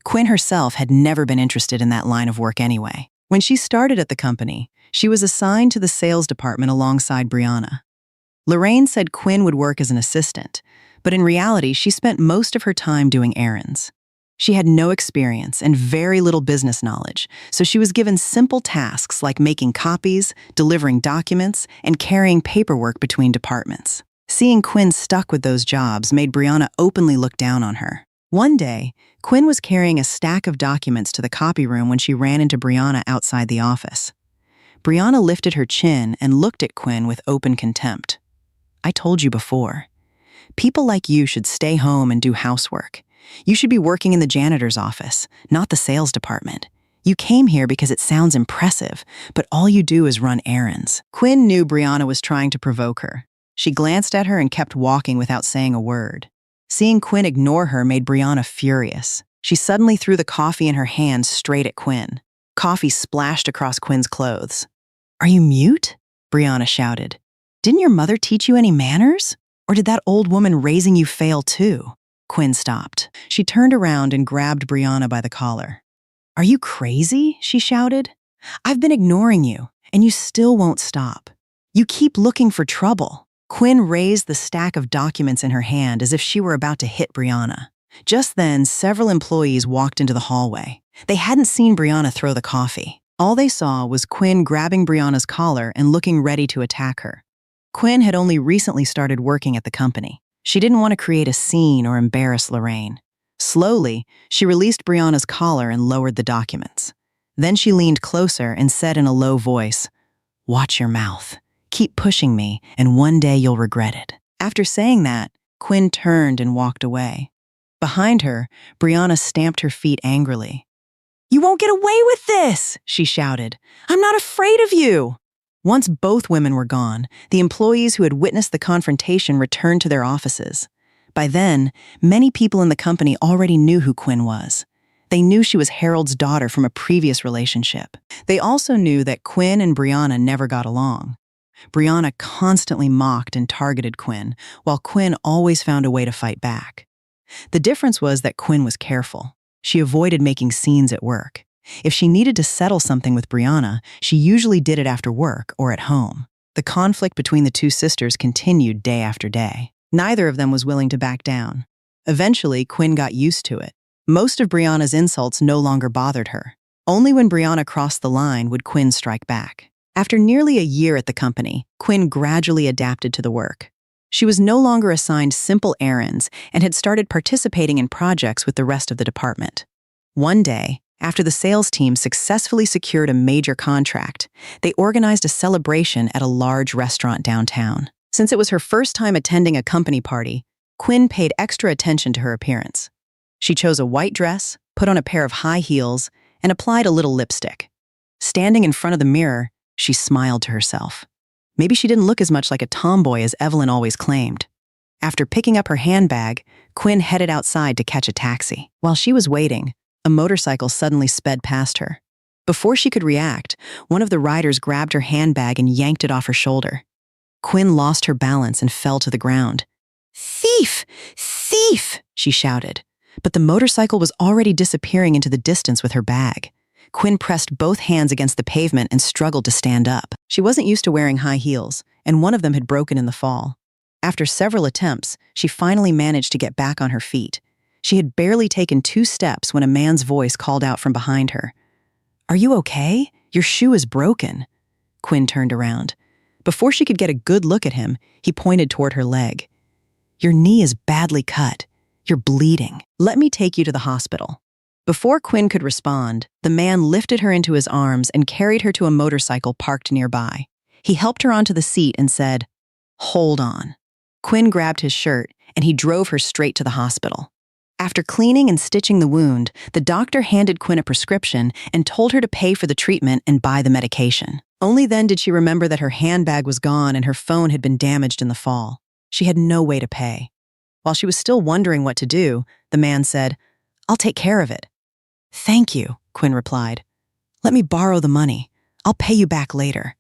Quinn herself had never been interested in that line of work anyway. When she started at the company, she was assigned to the sales department alongside Brianna. Lorraine said Quinn would work as an assistant, but in reality, she spent most of her time doing errands. She had no experience and very little business knowledge, so she was given simple tasks like making copies, delivering documents, and carrying paperwork between departments. Seeing Quinn stuck with those jobs made Brianna openly look down on her. One day, Quinn was carrying a stack of documents to the copy room when she ran into Brianna outside the office. Brianna lifted her chin and looked at Quinn with open contempt. "I told you before. People like you should stay home and do housework. You should be working in the janitor's office, not the sales department. You came here because it sounds impressive, but all you do is run errands." Quinn knew Brianna was trying to provoke her. She glanced at her and kept walking without saying a word. Seeing Quinn ignore her made Brianna furious. She suddenly threw the coffee in her hand straight at Quinn. Coffee splashed across Quinn's clothes. "Are you mute?" Brianna shouted. "Didn't your mother teach you any manners? Or did that old woman raising you fail too?" Quinn stopped. She turned around and grabbed Brianna by the collar. "Are you crazy?" she shouted. "I've been ignoring you, and you still won't stop. You keep looking for trouble." Quinn raised the stack of documents in her hand as if she were about to hit Brianna. Just then, several employees walked into the hallway. They hadn't seen Brianna throw the coffee. All they saw was Quinn grabbing Brianna's collar and looking ready to attack her. Quinn had only recently started working at the company. She didn't want to create a scene or embarrass Lorraine. Slowly, she released Brianna's collar and lowered the documents. Then she leaned closer and said in a low voice, "Watch your mouth. Keep pushing me, and one day you'll regret it." After saying that, Quinn turned and walked away. Behind her, Brianna stamped her feet angrily. "You won't get away with this!" she shouted. "I'm not afraid of you!" Once both women were gone, the employees who had witnessed the confrontation returned to their offices. By then, many people in the company already knew who Quinn was. They knew she was Harold's daughter from a previous relationship. They also knew that Quinn and Brianna never got along. Brianna constantly mocked and targeted Quinn, while Quinn always found a way to fight back. The difference was that Quinn was careful. She avoided making scenes at work. If she needed to settle something with Brianna, she usually did it after work or at home. The conflict between the two sisters continued day after day. Neither of them was willing to back down. Eventually, Quinn got used to it. Most of Brianna's insults no longer bothered her. Only when Brianna crossed the line would Quinn strike back. After nearly a year at the company, Quinn gradually adapted to the work. She was no longer assigned simple errands and had started participating in projects with the rest of the department. One day, after the sales team successfully secured a major contract, they organized a celebration at a large restaurant downtown. Since it was her first time attending a company party, Quinn paid extra attention to her appearance. She chose a white dress, put on a pair of high heels, and applied a little lipstick. Standing in front of the mirror, she smiled to herself. Maybe she didn't look as much like a tomboy as Evelyn always claimed. After picking up her handbag, Quinn headed outside to catch a taxi. While she was waiting, a motorcycle suddenly sped past her. Before she could react, one of the riders grabbed her handbag and yanked it off her shoulder. Quinn lost her balance and fell to the ground. "Thief! Thief!" she shouted. But the motorcycle was already disappearing into the distance with her bag. Quinn pressed both hands against the pavement and struggled to stand up. She wasn't used to wearing high heels, and one of them had broken in the fall. After several attempts, she finally managed to get back on her feet. She had barely taken 2 steps when a man's voice called out from behind her. "Are you okay? Your shoe is broken." Quinn turned around. Before she could get a good look at him, he pointed toward her leg. "Your knee is badly cut. You're bleeding. Let me take you to the hospital." Before Quinn could respond, the man lifted her into his arms and carried her to a motorcycle parked nearby. He helped her onto the seat and said, "Hold on." Quinn grabbed his shirt, and he drove her straight to the hospital. After cleaning and stitching the wound, the doctor handed Quinn a prescription and told her to pay for the treatment and buy the medication. Only then did she remember that her handbag was gone and her phone had been damaged in the fall. She had no way to pay. While she was still wondering what to do, the man said, "I'll take care of it." "Thank you," Quinn replied. "Let me borrow the money. I'll pay you back later."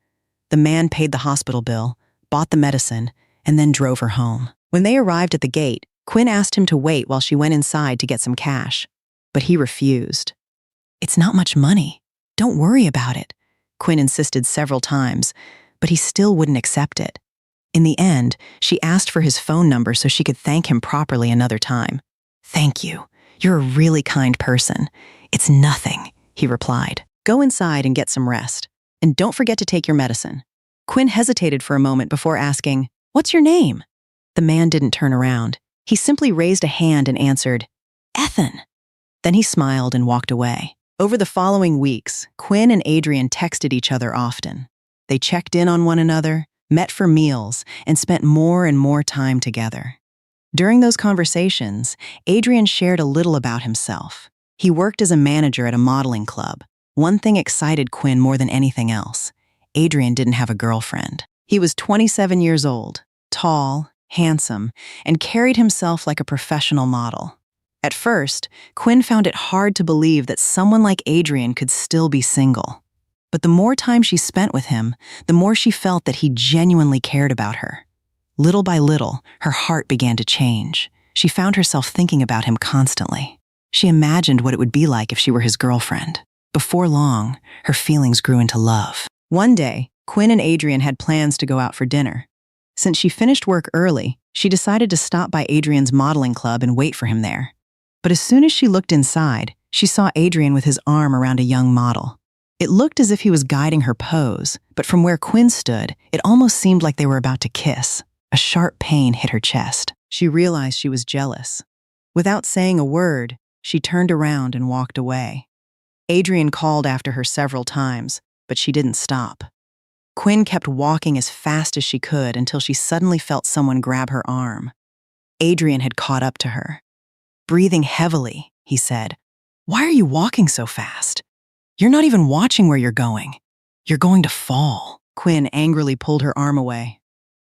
The man paid the hospital bill, bought the medicine, and then drove her home. When they arrived at the gate, Quinn asked him to wait while she went inside to get some cash, but he refused. "It's not much money. Don't worry about it," Quinn insisted several times, but he still wouldn't accept it. In the end, she asked for his phone number so she could thank him properly another time. "Thank you. You're a really kind person." "It's nothing," he replied. "Go inside and get some rest. And don't forget to take your medicine." Quinn hesitated for a moment before asking, "What's your name?" The man didn't turn around. He simply raised a hand and answered, "Ethan." Then he smiled and walked away. Over the following weeks, Quinn and Adrian texted each other often. They checked in on one another, met for meals, and spent more and more time together. During those conversations, Adrian shared a little about himself. He worked as a manager at a modeling club. One thing excited Quinn more than anything else. Adrian didn't have a girlfriend. He was 27 years old, tall, handsome, and carried himself like a professional model. At first, Quinn found it hard to believe that someone like Adrian could still be single. But the more time she spent with him, the more she felt that he genuinely cared about her. Little by little, her heart began to change. She found herself thinking about him constantly. She imagined what it would be like if she were his girlfriend. Before long, her feelings grew into love. One day, Quinn and Adrian had plans to go out for dinner. Since she finished work early, she decided to stop by Adrian's modeling club and wait for him there. But as soon as she looked inside, she saw Adrian with his arm around a young model. It looked as if he was guiding her pose, but from where Quinn stood, it almost seemed like they were about to kiss. A sharp pain hit her chest. She realized she was jealous. Without saying a word, she turned around and walked away. Adrian called after her several times, but she didn't stop. Quinn kept walking as fast as she could until she suddenly felt someone grab her arm. Adrian had caught up to her. Breathing heavily, he said, "Why are you walking so fast? You're not even watching where you're going. You're going to fall." Quinn angrily pulled her arm away.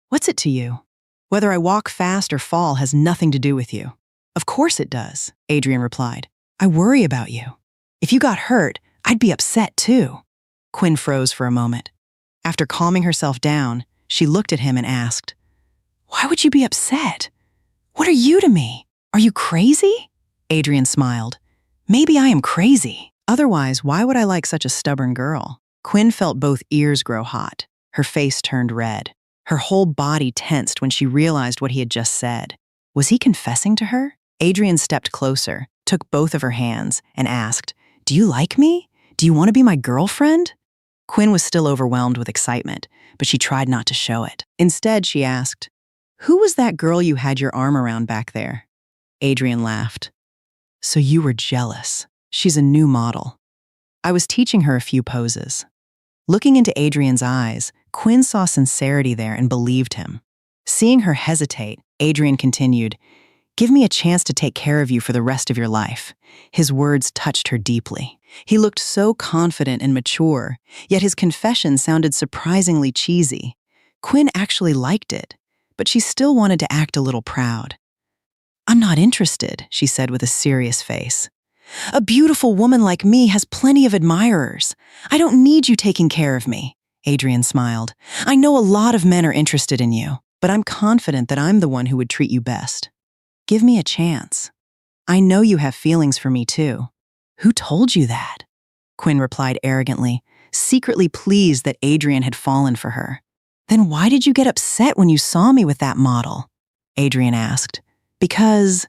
"What's it to you? Whether I walk fast or fall has nothing to do with you." "Of course it does," Adrian replied. "I worry about you. If you got hurt, I'd be upset too." Quinn froze for a moment. After calming herself down, she looked at him and asked, "Why would you be upset? What are you to me? Are you crazy?" Adrian smiled. "Maybe I am crazy. Otherwise, why would I like such a stubborn girl?" Quinn felt both ears grow hot. Her face turned red. Her whole body tensed when she realized what he had just said. Was he confessing to her? Adrian stepped closer, took both of her hands, and asked, "Do you like me? Do you want to be my girlfriend?" Quinn was still overwhelmed with excitement, but she tried not to show it. Instead, she asked, Who was that girl you had your arm around back there? Adrian laughed. So you were jealous. She's a new model. I was teaching her a few poses. Looking into Adrian's eyes, Quinn saw sincerity there and believed him. Seeing her hesitate, Adrian continued, "Give me a chance to take care of you for the rest of your life." His words touched her deeply. He looked so confident and mature, yet his confession sounded surprisingly cheesy. Quinn actually liked it, but she still wanted to act a little proud. "I'm not interested," she said with a serious face. "A beautiful woman like me has plenty of admirers. I don't need you taking care of me." Adrian smiled. "I know a lot of men are interested in you, but I'm confident that I'm the one who would treat you best. Give me a chance. I know you have feelings for me too." "Who told you that?" Quinn replied arrogantly, secretly pleased that Adrian had fallen for her. "Then why did you get upset when you saw me with that model?" Adrian asked. Because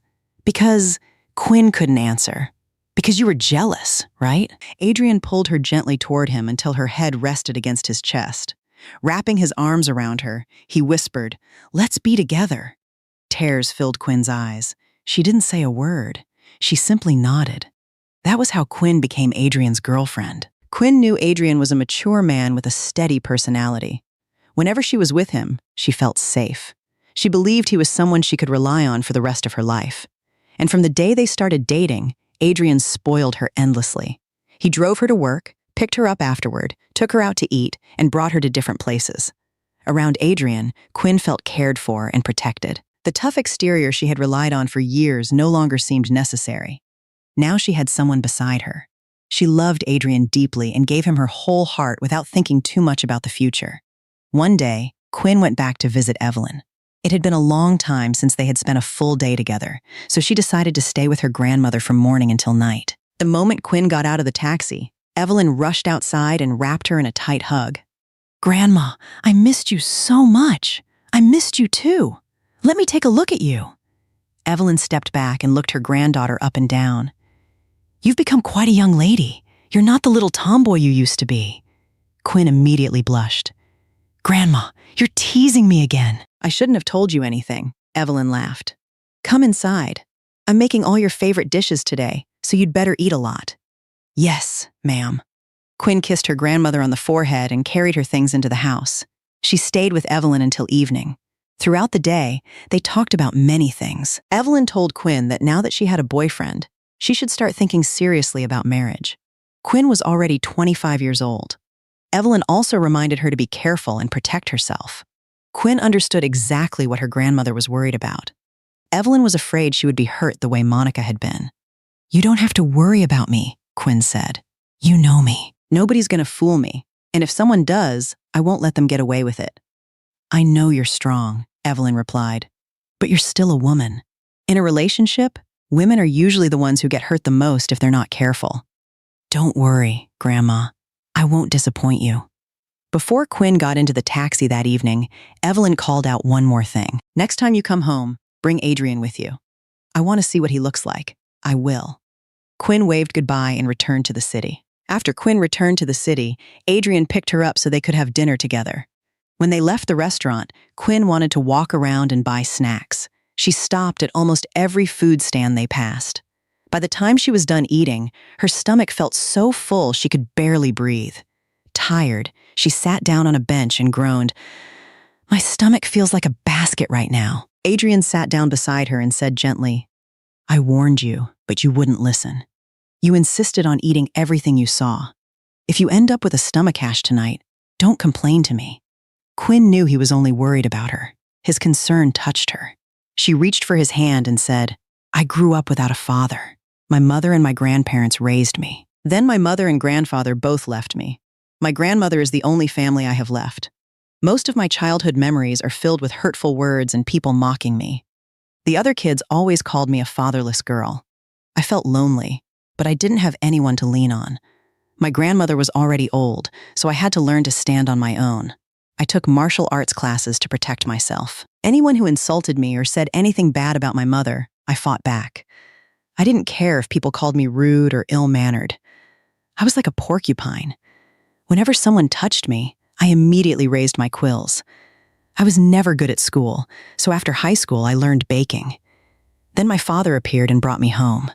Quinn couldn't answer. "Because you were jealous, right?" Adrian pulled her gently toward him until her head rested against his chest. Wrapping his arms around her, he whispered, "Let's be together." Tears filled Quinn's eyes. She didn't say a word. She simply nodded. That was how Quinn became Adrian's girlfriend. Quinn knew Adrian was a mature man with a steady personality. Whenever she was with him, she felt safe. She believed he was someone she could rely on for the rest of her life. And from the day they started dating, Adrian spoiled her endlessly. He drove her to work, picked her up afterward, took her out to eat, and brought her to different places. Around Adrian, Quinn felt cared for and protected. The tough exterior she had relied on for years no longer seemed necessary. Now she had someone beside her. She loved Adrian deeply and gave him her whole heart without thinking too much about the future. One day, Quinn went back to visit Evelyn. It had been a long time since they had spent a full day together, so she decided to stay with her grandmother from morning until night. The moment Quinn got out of the taxi, Evelyn rushed outside and wrapped her in a tight hug. "Grandma, I missed you so much. I missed you too. Let me take a look at you." Evelyn stepped back and looked her granddaughter up and down. "You've become quite a young lady. You're not the little tomboy you used to be." Quinn immediately blushed. "Grandma, you're teasing me again." "I shouldn't have told you anything," Evelyn laughed. "Come inside. I'm making all your favorite dishes today, so you'd better eat a lot." "Yes, ma'am." Quinn kissed her grandmother on the forehead and carried her things into the house. She stayed with Evelyn until evening. Throughout the day, they talked about many things. Evelyn told Quinn that now that she had a boyfriend, she should start thinking seriously about marriage. Quinn was already 25 years old. Evelyn also reminded her to be careful and protect herself. Quinn understood exactly what her grandmother was worried about. Evelyn was afraid she would be hurt the way Monica had been. "You don't have to worry about me," Quinn said. "You know me. Nobody's gonna fool me, and if someone does, I won't let them get away with it." "I know you're strong," Evelyn replied, "but you're still a woman. In a relationship, women are usually the ones who get hurt the most if they're not careful." "Don't worry, Grandma. I won't disappoint you." Before Quinn got into the taxi that evening, Evelyn called out one more thing. "Next time you come home, bring Adrian with you. I want to see what he looks like." "I will." Quinn waved goodbye and returned to the city. After Quinn returned to the city, Adrian picked her up so they could have dinner together. When they left the restaurant, Quinn wanted to walk around and buy snacks. She stopped at almost every food stand they passed. By the time she was done eating, her stomach felt so full she could barely breathe. Tired, she sat down on a bench and groaned, "My stomach feels like a basket right now." Adrian sat down beside her and said gently, "I warned you, but you wouldn't listen. You insisted on eating everything you saw. If you end up with a stomachache tonight, don't complain to me." Quinn knew he was only worried about her. His concern touched her. She reached for his hand and said, "I grew up without a father. My mother and my grandparents raised me. Then my mother and grandfather both left me. My grandmother is the only family I have left. Most of my childhood memories are filled with hurtful words and people mocking me. The other kids always called me a fatherless girl. I felt lonely, but I didn't have anyone to lean on. My grandmother was already old, so I had to learn to stand on my own. I took martial arts classes to protect myself. Anyone who insulted me or said anything bad about my mother, I fought back. I didn't care if people called me rude or ill-mannered. I was like a porcupine. Whenever someone touched me, I immediately raised my quills. I was never good at school, so after high school I learned baking. Then my father appeared and brought me home.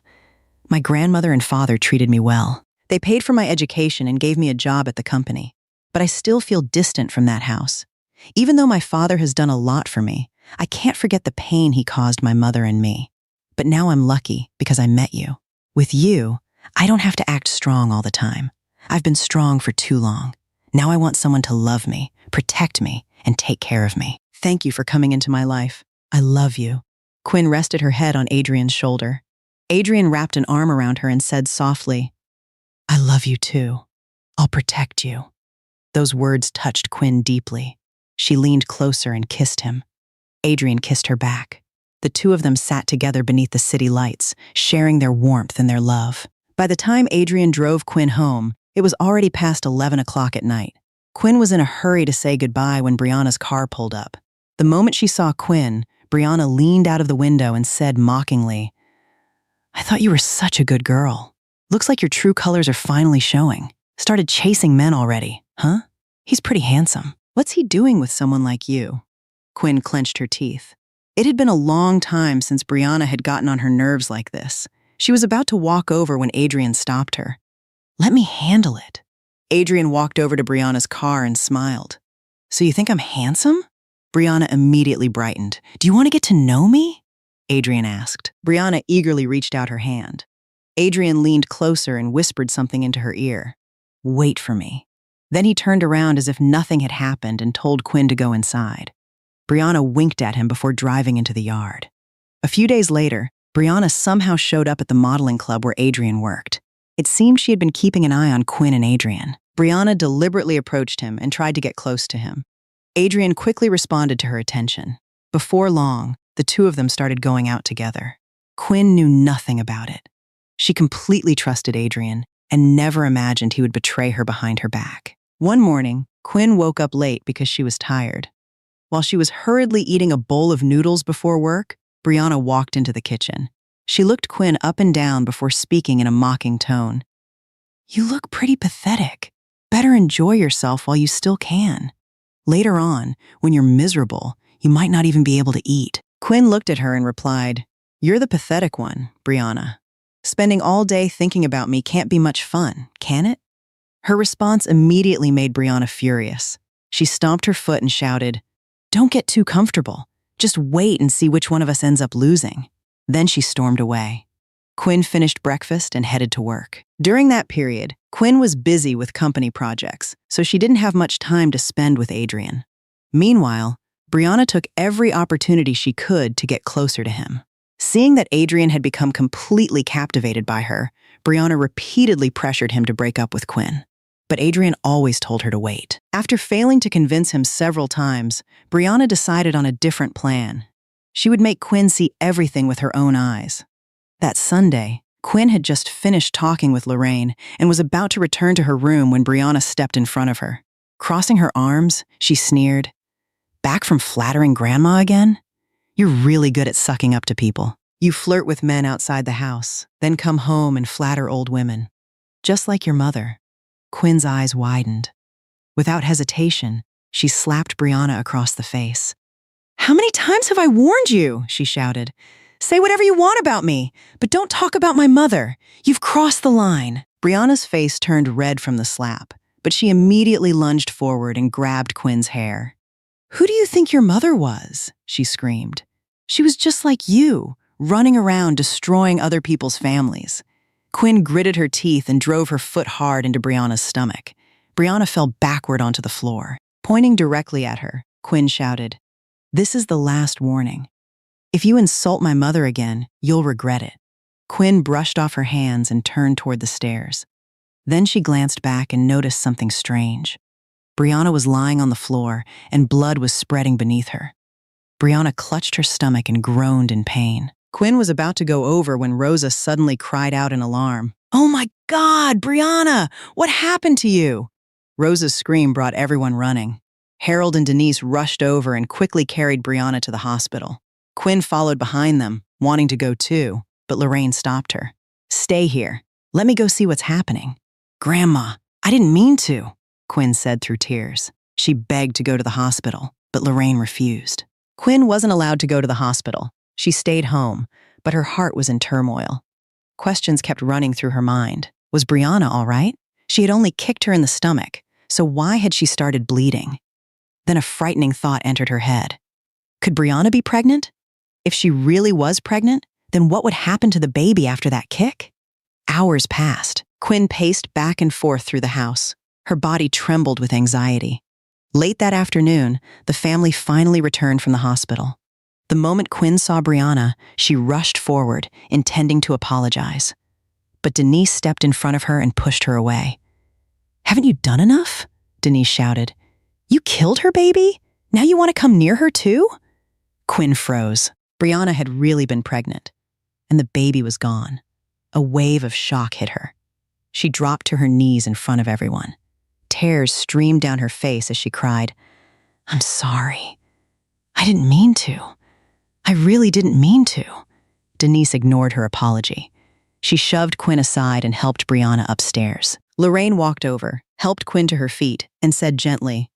My grandmother and father treated me well. They paid for my education and gave me a job at the company. But I still feel distant from that house. Even though my father has done a lot for me, I can't forget the pain he caused my mother and me. But now I'm lucky because I met you. With you, I don't have to act strong all the time. I've been strong for too long. Now I want someone to love me, protect me, and take care of me. Thank you for coming into my life. I love you. Quinn rested her head on Adrian's shoulder. Adrian wrapped an arm around her and said softly, I love you too. I'll protect you. Those words touched Quinn deeply. She leaned closer and kissed him. Adrian kissed her back. The two of them sat together beneath the city lights, sharing their warmth and their love. By the time Adrian drove Quinn home, it was already past 11 o'clock at night. Quinn was in a hurry to say goodbye when Brianna's car pulled up. The moment she saw Quinn, Brianna leaned out of the window and said mockingly, I thought you were such a good girl. Looks like your true colors are finally showing. Started chasing men already, huh? He's pretty handsome. What's he doing with someone like you? Quinn clenched her teeth. It had been a long time since Brianna had gotten on her nerves like this. She was about to walk over when Adrian stopped her. Let me handle it. Adrian walked over to Brianna's car and smiled. So you think I'm handsome? Brianna immediately brightened. Do you want to get to know me? Adrian asked. Brianna eagerly reached out her hand. Adrian leaned closer and whispered something into her ear. Wait for me. Then he turned around as if nothing had happened and told Quinn to go inside. Brianna winked at him before driving into the yard. A few days later, Brianna somehow showed up at the modeling club where Adrian worked. It seemed she had been keeping an eye on Quinn and Adrian. Brianna deliberately approached him and tried to get close to him. Adrian quickly responded to her attention. Before long, the two of them started going out together. Quinn knew nothing about it. She completely trusted Adrian and never imagined he would betray her behind her back. One morning, Quinn woke up late because she was tired. While she was hurriedly eating a bowl of noodles before work, Brianna walked into the kitchen. She looked Quinn up and down before speaking in a mocking tone. You look pretty pathetic. Better enjoy yourself while you still can. Later on, when you're miserable, you might not even be able to eat. Quinn looked at her and replied, You're the pathetic one, Brianna. Spending all day thinking about me can't be much fun, can it? Her response immediately made Brianna furious. She stomped her foot and shouted, Don't get too comfortable. Just wait and see which one of us ends up losing. Then she stormed away. Quinn finished breakfast and headed to work. During that period, Quinn was busy with company projects, so she didn't have much time to spend with Adrian. Meanwhile, Brianna took every opportunity she could to get closer to him. Seeing that Adrian had become completely captivated by her, Brianna repeatedly pressured him to break up with Quinn. But Adrian always told her to wait. After failing to convince him several times, Brianna decided on a different plan. She would make Quinn see everything with her own eyes. That Sunday, Quinn had just finished talking with Lorraine and was about to return to her room when Brianna stepped in front of her. Crossing her arms, she sneered, Back from flattering Grandma again? You're really good at sucking up to people. You flirt with men outside the house, then come home and flatter old women. Just like your mother. Quinn's eyes widened. Without hesitation, she slapped Brianna across the face. How many times have I warned you? She shouted. Say whatever you want about me, but don't talk about my mother. You've crossed the line. Brianna's face turned red from the slap, but she immediately lunged forward and grabbed Quinn's hair. Who do you think your mother was? She screamed. She was just like you, running around destroying other people's families. Quinn gritted her teeth and drove her foot hard into Brianna's stomach. Brianna fell backward onto the floor. Pointing directly at her, Quinn shouted, This is the last warning. If you insult my mother again, you'll regret it. Quinn brushed off her hands and turned toward the stairs. Then she glanced back and noticed something strange. Brianna was lying on the floor and blood was spreading beneath her. Brianna clutched her stomach and groaned in pain. Quinn was about to go over when Rosa suddenly cried out in alarm. Oh my God, Brianna, what happened to you? Rosa's scream brought everyone running. Harold and Denise rushed over and quickly carried Brianna to the hospital. Quinn followed behind them, wanting to go too, but Lorraine stopped her. Stay here. Let me go see what's happening. Grandma, I didn't mean to, Quinn said through tears. She begged to go to the hospital. but Lorraine refused. Quinn wasn't allowed to go to the hospital. She stayed home, but her heart was in turmoil. Questions kept running through her mind. Was Brianna all right? She had only kicked her in the stomach, so why had she started bleeding? Then a frightening thought entered her head. Could Brianna be pregnant? If she really was pregnant, then what would happen to the baby after that kick? Hours passed. Quinn paced back and forth through the house. Her body trembled with anxiety. Late that afternoon, the family finally returned from the hospital. The moment Quinn saw Brianna, she rushed forward, intending to apologize. But Denise stepped in front of her and pushed her away. "Haven't you done enough?" Denise shouted. "You killed her baby? Now you want to come near her too?" Quinn froze. Brianna had really been pregnant, and the baby was gone. A wave of shock hit her. She dropped to her knees in front of everyone. Tears streamed down her face as she cried, "I'm sorry. I didn't mean to. I really didn't mean to." Denise ignored her apology. She shoved Quinn aside and helped Brianna upstairs. Lorraine walked over, helped Quinn to her feet, and said gently,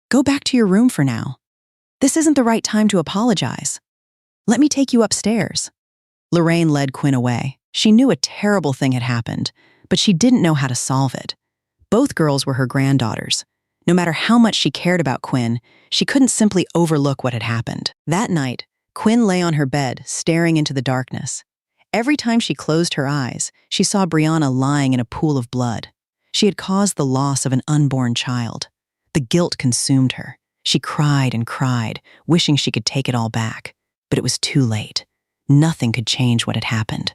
"Go back to your room for now. This isn't the right time to apologize. Let me take you upstairs." Lorraine led Quinn away. She knew a terrible thing had happened, but she didn't know how to solve it. Both girls were her granddaughters. No matter how much she cared about Quinn, she couldn't simply overlook what had happened. That night, Quinn lay on her bed, staring into the darkness. Every time she closed her eyes, she saw Brianna lying in a pool of blood. She had caused the loss of an unborn child. The guilt consumed her. She cried and cried, wishing she could take it all back. But it was too late. Nothing could change what had happened.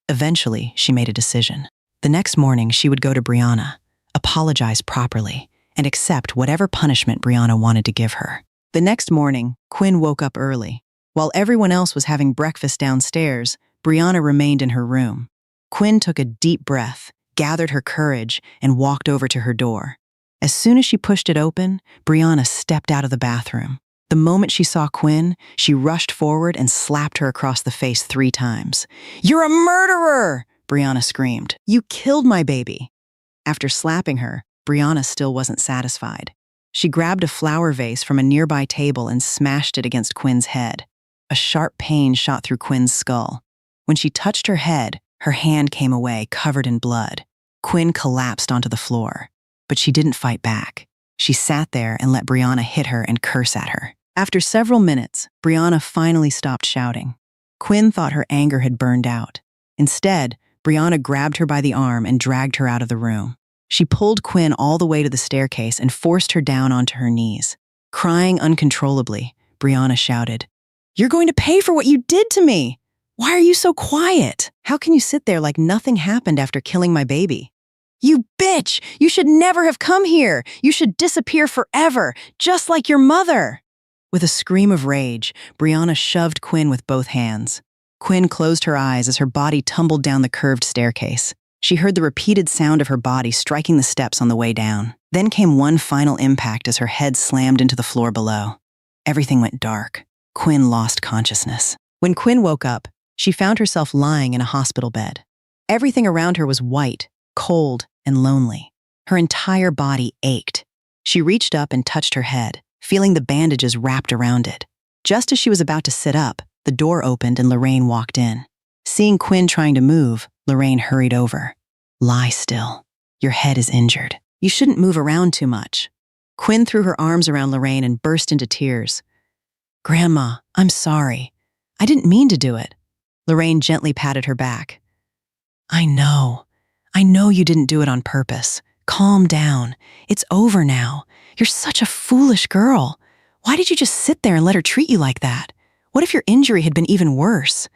Eventually, she made a decision. The next morning, she would go to Brianna, apologize properly, and accept whatever punishment Brianna wanted to give her. The next morning, Quinn woke up early. While everyone else was having breakfast downstairs, Brianna remained in her room. Quinn took a deep breath, gathered her courage, and walked over to her door. As soon as she pushed it open, Brianna stepped out of the bathroom. The moment she saw Quinn, she rushed forward and slapped her across the face 3 times. "You're a murderer!" Brianna screamed. "You killed my baby." After slapping her, Brianna still wasn't satisfied. She grabbed a flower vase from a nearby table and smashed it against Quinn's head. A sharp pain shot through Quinn's skull. When she touched her head, her hand came away, covered in blood. Quinn collapsed onto the floor, but she didn't fight back. She sat there and let Brianna hit her and curse at her. After several minutes, Brianna finally stopped shouting. Quinn thought her anger had burned out. Instead, Brianna grabbed her by the arm and dragged her out of the room. She pulled Quinn all the way to the staircase and forced her down onto her knees. Crying uncontrollably, Brianna shouted, "You're going to pay for what you did to me! Why are you so quiet? How can you sit there like nothing happened after killing my baby? You bitch! You should never have come here! You should disappear forever, just like your mother!" With a scream of rage, Brianna shoved Quinn with both hands. Quinn closed her eyes as her body tumbled down the curved staircase. She heard the repeated sound of her body striking the steps on the way down. Then came one final impact as her head slammed into the floor below. Everything went dark. Quinn lost consciousness. When Quinn woke up, she found herself lying in a hospital bed. Everything around her was white, cold, and lonely. Her entire body ached. She reached up and touched her head, feeling the bandages wrapped around it. Just as she was about to sit up, the door opened and Lorraine walked in. Seeing Quinn trying to move, Lorraine hurried over. "Lie still. Your head is injured. You shouldn't move around too much." Quinn threw her arms around Lorraine and burst into tears. "Grandma, I'm sorry. I didn't mean to do it." Lorraine gently patted her back. I know you didn't do it on purpose. Calm down. It's over now. You're such a foolish girl. Why did you just sit there and let her treat you like that? What if your injury had been even worse?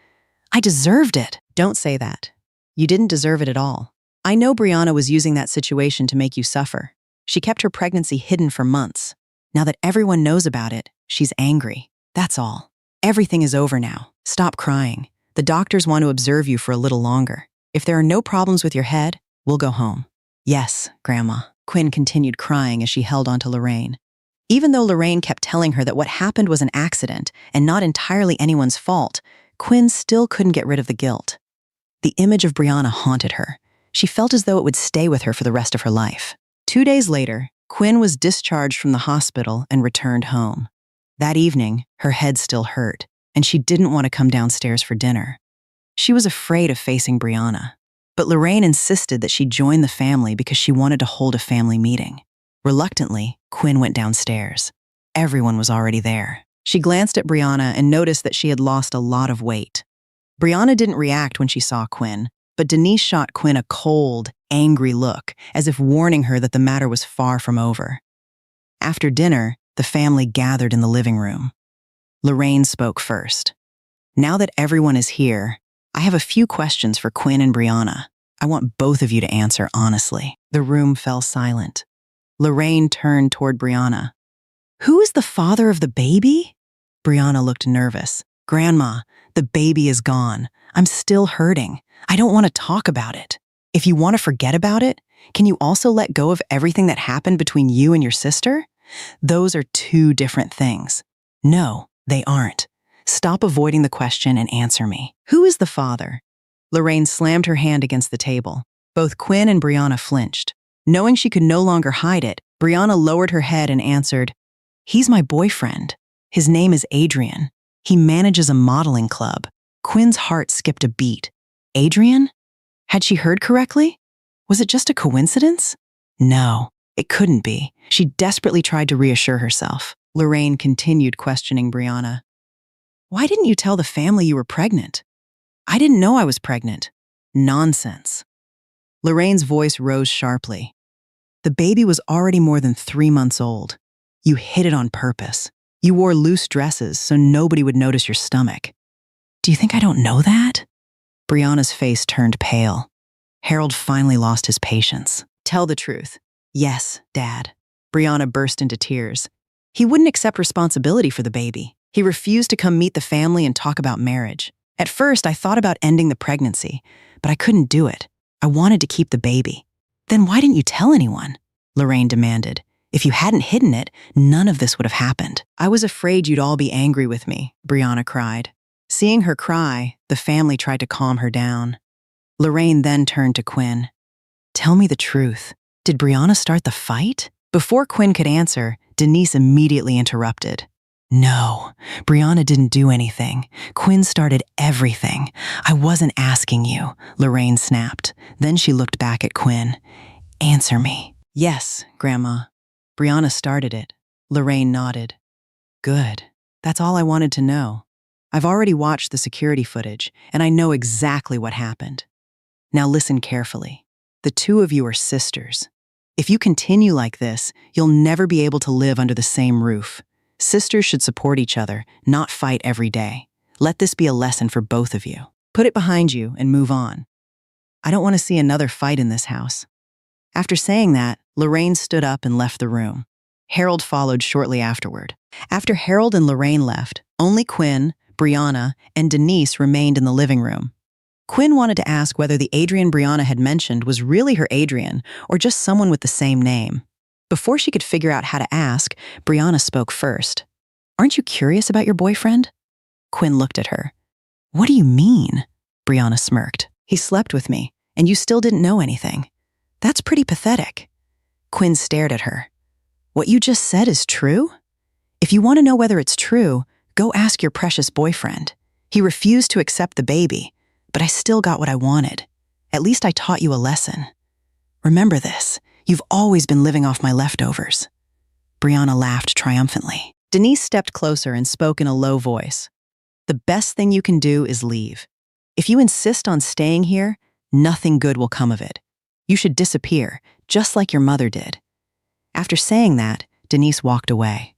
I deserved it." "Don't say that. You didn't deserve it at all. I know Brianna was using that situation to make you suffer. She kept her pregnancy hidden for months. Now that everyone knows about it, she's angry. That's all. Everything is over now. Stop crying. The doctors want to observe you for a little longer. If there are no problems with your head, we'll go home." "Yes, Grandma." Quinn continued crying as she held onto Lorraine. Even though Lorraine kept telling her that what happened was an accident and not entirely anyone's fault, Quinn still couldn't get rid of the guilt. The image of Brianna haunted her. She felt as though it would stay with her for the rest of her life. 2 days later, Quinn was discharged from the hospital and returned home. That evening, her head still hurt, and she didn't want to come downstairs for dinner. She was afraid of facing Brianna, but Lorraine insisted that she join the family because she wanted to hold a family meeting. Reluctantly, Quinn went downstairs. Everyone was already there. She glanced at Brianna and noticed that she had lost a lot of weight. Brianna didn't react when she saw Quinn, but Denise shot Quinn a cold, angry look, as if warning her that the matter was far from over. After dinner, the family gathered in the living room. Lorraine spoke first. Now that everyone is here, I have a few questions for Quinn and Brianna. I want both of you to answer honestly. The room fell silent. Lorraine turned toward Brianna. Who is the father of the baby? Brianna looked nervous. Grandma, the baby is gone. I'm still hurting. I don't want to talk about it. If you want to forget about it, can you also let go of everything that happened between you and your sister? Those are two different things. No, they aren't. Stop avoiding the question and answer me. Who is the father? Lorraine slammed her hand against the table. Both Quinn and Brianna flinched. Knowing she could no longer hide it, Brianna lowered her head and answered, He's my boyfriend. His name is Adrian. He manages a modeling club. Quinn's heart skipped a beat. Adrian? Had she heard correctly? Was it just a coincidence? No, it couldn't be. She desperately tried to reassure herself. Lorraine continued questioning Brianna. Why didn't you tell the family you were pregnant? I didn't know I was pregnant. Nonsense. Lorraine's voice rose sharply. The baby was already more than 3 months old. You hid it on purpose. You wore loose dresses so nobody would notice your stomach. Do you think I don't know that? Brianna's face turned pale. Harold finally lost his patience. Tell the truth. Yes, Dad. Brianna burst into tears. He wouldn't accept responsibility for the baby. He refused to come meet the family and talk about marriage. At first, I thought about ending the pregnancy, but I couldn't do it. I wanted to keep the baby. Then why didn't you tell anyone? Lorraine demanded. If you hadn't hidden it, none of this would have happened. I was afraid you'd all be angry with me, Brianna cried. Seeing her cry, the family tried to calm her down. Lorraine then turned to Quinn. Tell me the truth. Did Brianna start the fight? Before Quinn could answer, Denise immediately interrupted. No, Brianna didn't do anything. Quinn started everything. I wasn't asking you, Lorraine snapped. Then she looked back at Quinn. Answer me. Yes, Grandma. Brianna started it. Lorraine nodded. Good. That's all I wanted to know. I've already watched the security footage, and I know exactly what happened. Now listen carefully. The two of you are sisters. If you continue like this, you'll never be able to live under the same roof. Sisters should support each other, not fight every day. Let this be a lesson for both of you. Put it behind you and move on. I don't want to see another fight in this house. After saying that, Lorraine stood up and left the room. Harold followed shortly afterward. After Harold and Lorraine left, only Quinn, Brianna, and Denise remained in the living room. Quinn wanted to ask whether the Adrian Brianna had mentioned was really her Adrian or just someone with the same name. Before she could figure out how to ask, Brianna spoke first. Aren't you curious about your boyfriend? Quinn looked at her. What do you mean? Brianna smirked. He slept with me, and you still didn't know anything. That's pretty pathetic. Quinn stared at her. What you just said is true? If you want to know whether it's true, go ask your precious boyfriend. He refused to accept the baby, but I still got what I wanted. At least I taught you a lesson. Remember this. You've always been living off my leftovers. Brianna laughed triumphantly. Denise stepped closer and spoke in a low voice. The best thing you can do is leave. If you insist on staying here, nothing good will come of it. You should disappear, just like your mother did. After saying that, Denise walked away.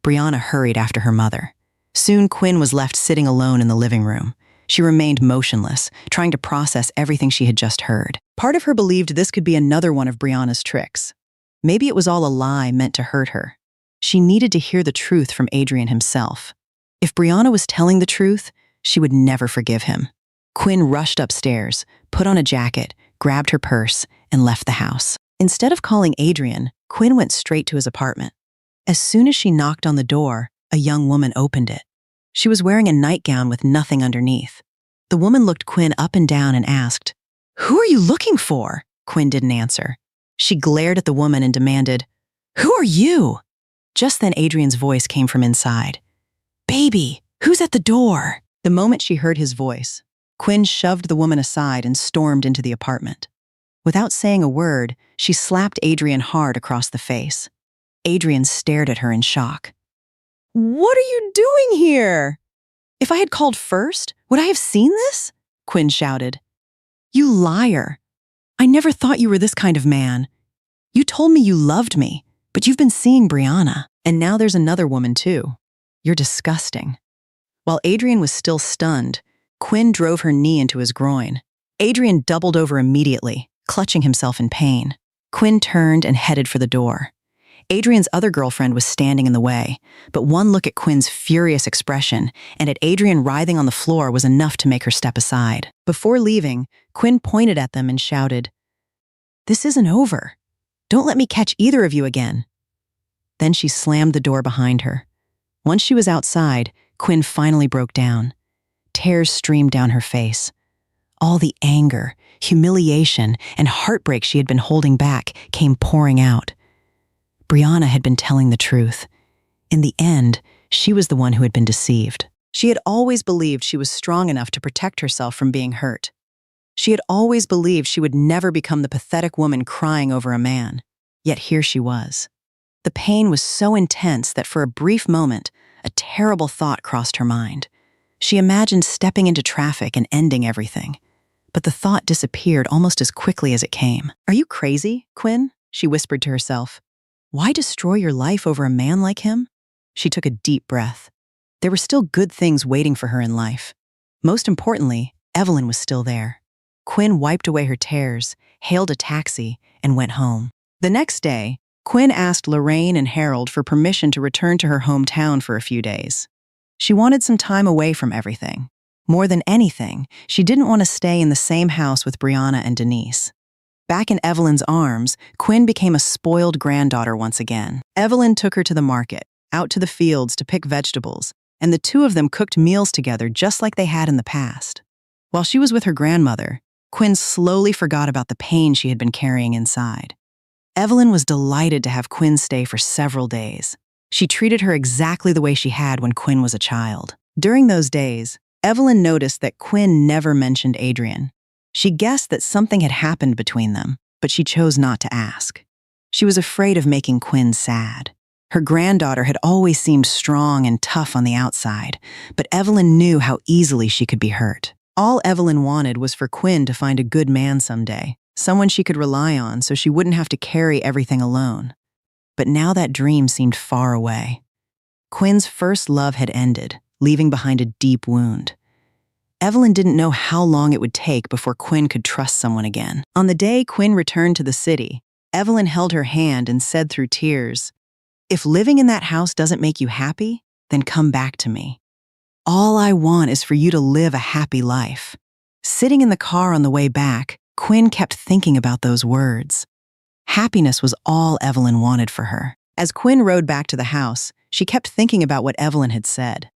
Brianna hurried after her mother. Soon Quinn was left sitting alone in the living room. She remained motionless, trying to process everything she had just heard. Part of her believed this could be another one of Brianna's tricks. Maybe it was all a lie meant to hurt her. She needed to hear the truth from Adrian himself. If Brianna was telling the truth, she would never forgive him. Quinn rushed upstairs, put on a jacket, grabbed her purse, and left the house. Instead of calling Adrian, Quinn went straight to his apartment. As soon as she knocked on the door, a young woman opened it. She was wearing a nightgown with nothing underneath. The woman looked Quinn up and down and asked, "Who are you looking for?" Quinn didn't answer. She glared at the woman and demanded, "Who are you?" Just then, Adrian's voice came from inside. "Baby, who's at the door?" The moment she heard his voice, Quinn shoved the woman aside and stormed into the apartment. Without saying a word, she slapped Adrian hard across the face. Adrian stared at her in shock. "What are you doing here?" "If I had called first, would I have seen this?" Quinn shouted. "You liar. I never thought you were this kind of man. You told me you loved me, but you've been seeing Brianna. And now there's another woman too. You're disgusting." While Adrian was still stunned, Quinn drove her knee into his groin. Adrian doubled over immediately, clutching himself in pain. Quinn turned and headed for the door. Adrian's other girlfriend was standing in the way, but one look at Quinn's furious expression and at Adrian writhing on the floor was enough to make her step aside. Before leaving, Quinn pointed at them and shouted, "This isn't over. Don't let me catch either of you again." Then she slammed the door behind her. Once she was outside, Quinn finally broke down. Tears streamed down her face. All the anger, humiliation, and heartbreak she had been holding back came pouring out. Brianna had been telling the truth. In the end, she was the one who had been deceived. She had always believed she was strong enough to protect herself from being hurt. She had always believed she would never become the pathetic woman crying over a man. Yet here she was. The pain was so intense that for a brief moment, a terrible thought crossed her mind. She imagined stepping into traffic and ending everything. But the thought disappeared almost as quickly as it came. "Are you crazy, Quinn?" she whispered to herself. "Why destroy your life over a man like him?" She took a deep breath. There were still good things waiting for her in life. Most importantly, Evelyn was still there. Quinn wiped away her tears, hailed a taxi, and went home. The next day, Quinn asked Lorraine and Harold for permission to return to her hometown for a few days. She wanted some time away from everything. More than anything, she didn't want to stay in the same house with Brianna and Denise. Back in Evelyn's arms, Quinn became a spoiled granddaughter once again. Evelyn took her to the market, out to the fields to pick vegetables, and the two of them cooked meals together just like they had in the past. While she was with her grandmother, Quinn slowly forgot about the pain she had been carrying inside. Evelyn was delighted to have Quinn stay for several days. She treated her exactly the way she had when Quinn was a child. During those days, Evelyn noticed that Quinn never mentioned Adrian. She guessed that something had happened between them, but she chose not to ask. She was afraid of making Quinn sad. Her granddaughter had always seemed strong and tough on the outside, but Evelyn knew how easily she could be hurt. All Evelyn wanted was for Quinn to find a good man someday, someone she could rely on so she wouldn't have to carry everything alone. But now that dream seemed far away. Quinn's first love had ended, leaving behind a deep wound. Evelyn didn't know how long it would take before Quinn could trust someone again. On the day Quinn returned to the city, Evelyn held her hand and said through tears, "If living in that house doesn't make you happy, then come back to me. All I want is for you to live a happy life." Sitting in the car on the way back, Quinn kept thinking about those words. Happiness was all Evelyn wanted for her. As Quinn rode back to the house, she kept thinking about what Evelyn had said.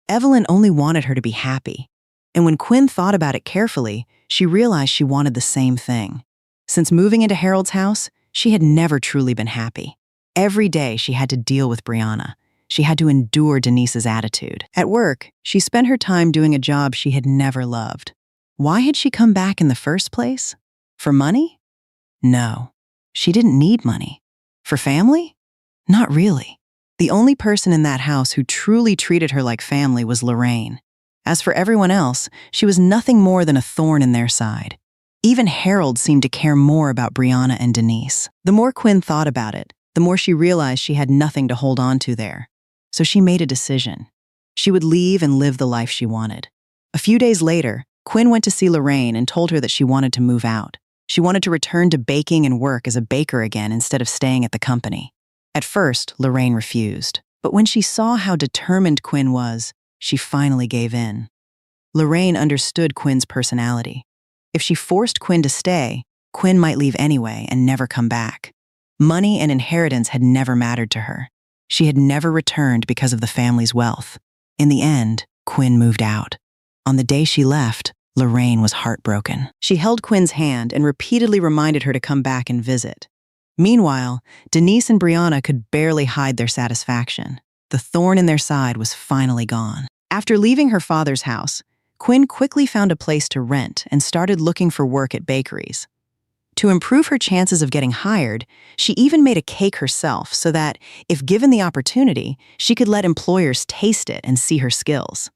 Evelyn only wanted her to be happy. And when Quinn thought about it carefully, she realized she wanted the same thing. Since moving into Harold's house, she had never truly been happy. Every day she had to deal with Brianna. She had to endure Denise's attitude. At work, she spent her time doing a job she had never loved. Why had she come back in the first place? For money? No, she didn't need money. For family? Not really. The only person in that house who truly treated her like family was Lorraine. As for everyone else, she was nothing more than a thorn in their side. Even Harold seemed to care more about Brianna and Denise. The more Quinn thought about it, the more she realized she had nothing to hold on to there. So she made a decision. She would leave and live the life she wanted. A few days later, Quinn went to see Lorraine and told her that she wanted to move out. She wanted to return to baking and work as a baker again instead of staying at the company. At first, Lorraine refused. But when she saw how determined Quinn was, she finally gave in. Lorraine understood Quinn's personality. If she forced Quinn to stay, Quinn might leave anyway and never come back. Money and inheritance had never mattered to her. She had never returned because of the family's wealth. In the end, Quinn moved out. On the day she left, Lorraine was heartbroken. She held Quinn's hand and repeatedly reminded her to come back and visit. Meanwhile, Denise and Brianna could barely hide their satisfaction. The thorn in their side was finally gone. After leaving her father's house, Quinn quickly found a place to rent and started looking for work at bakeries. To improve her chances of getting hired, she even made a cake herself so that, if given the opportunity, she could let employers taste it and see her skills.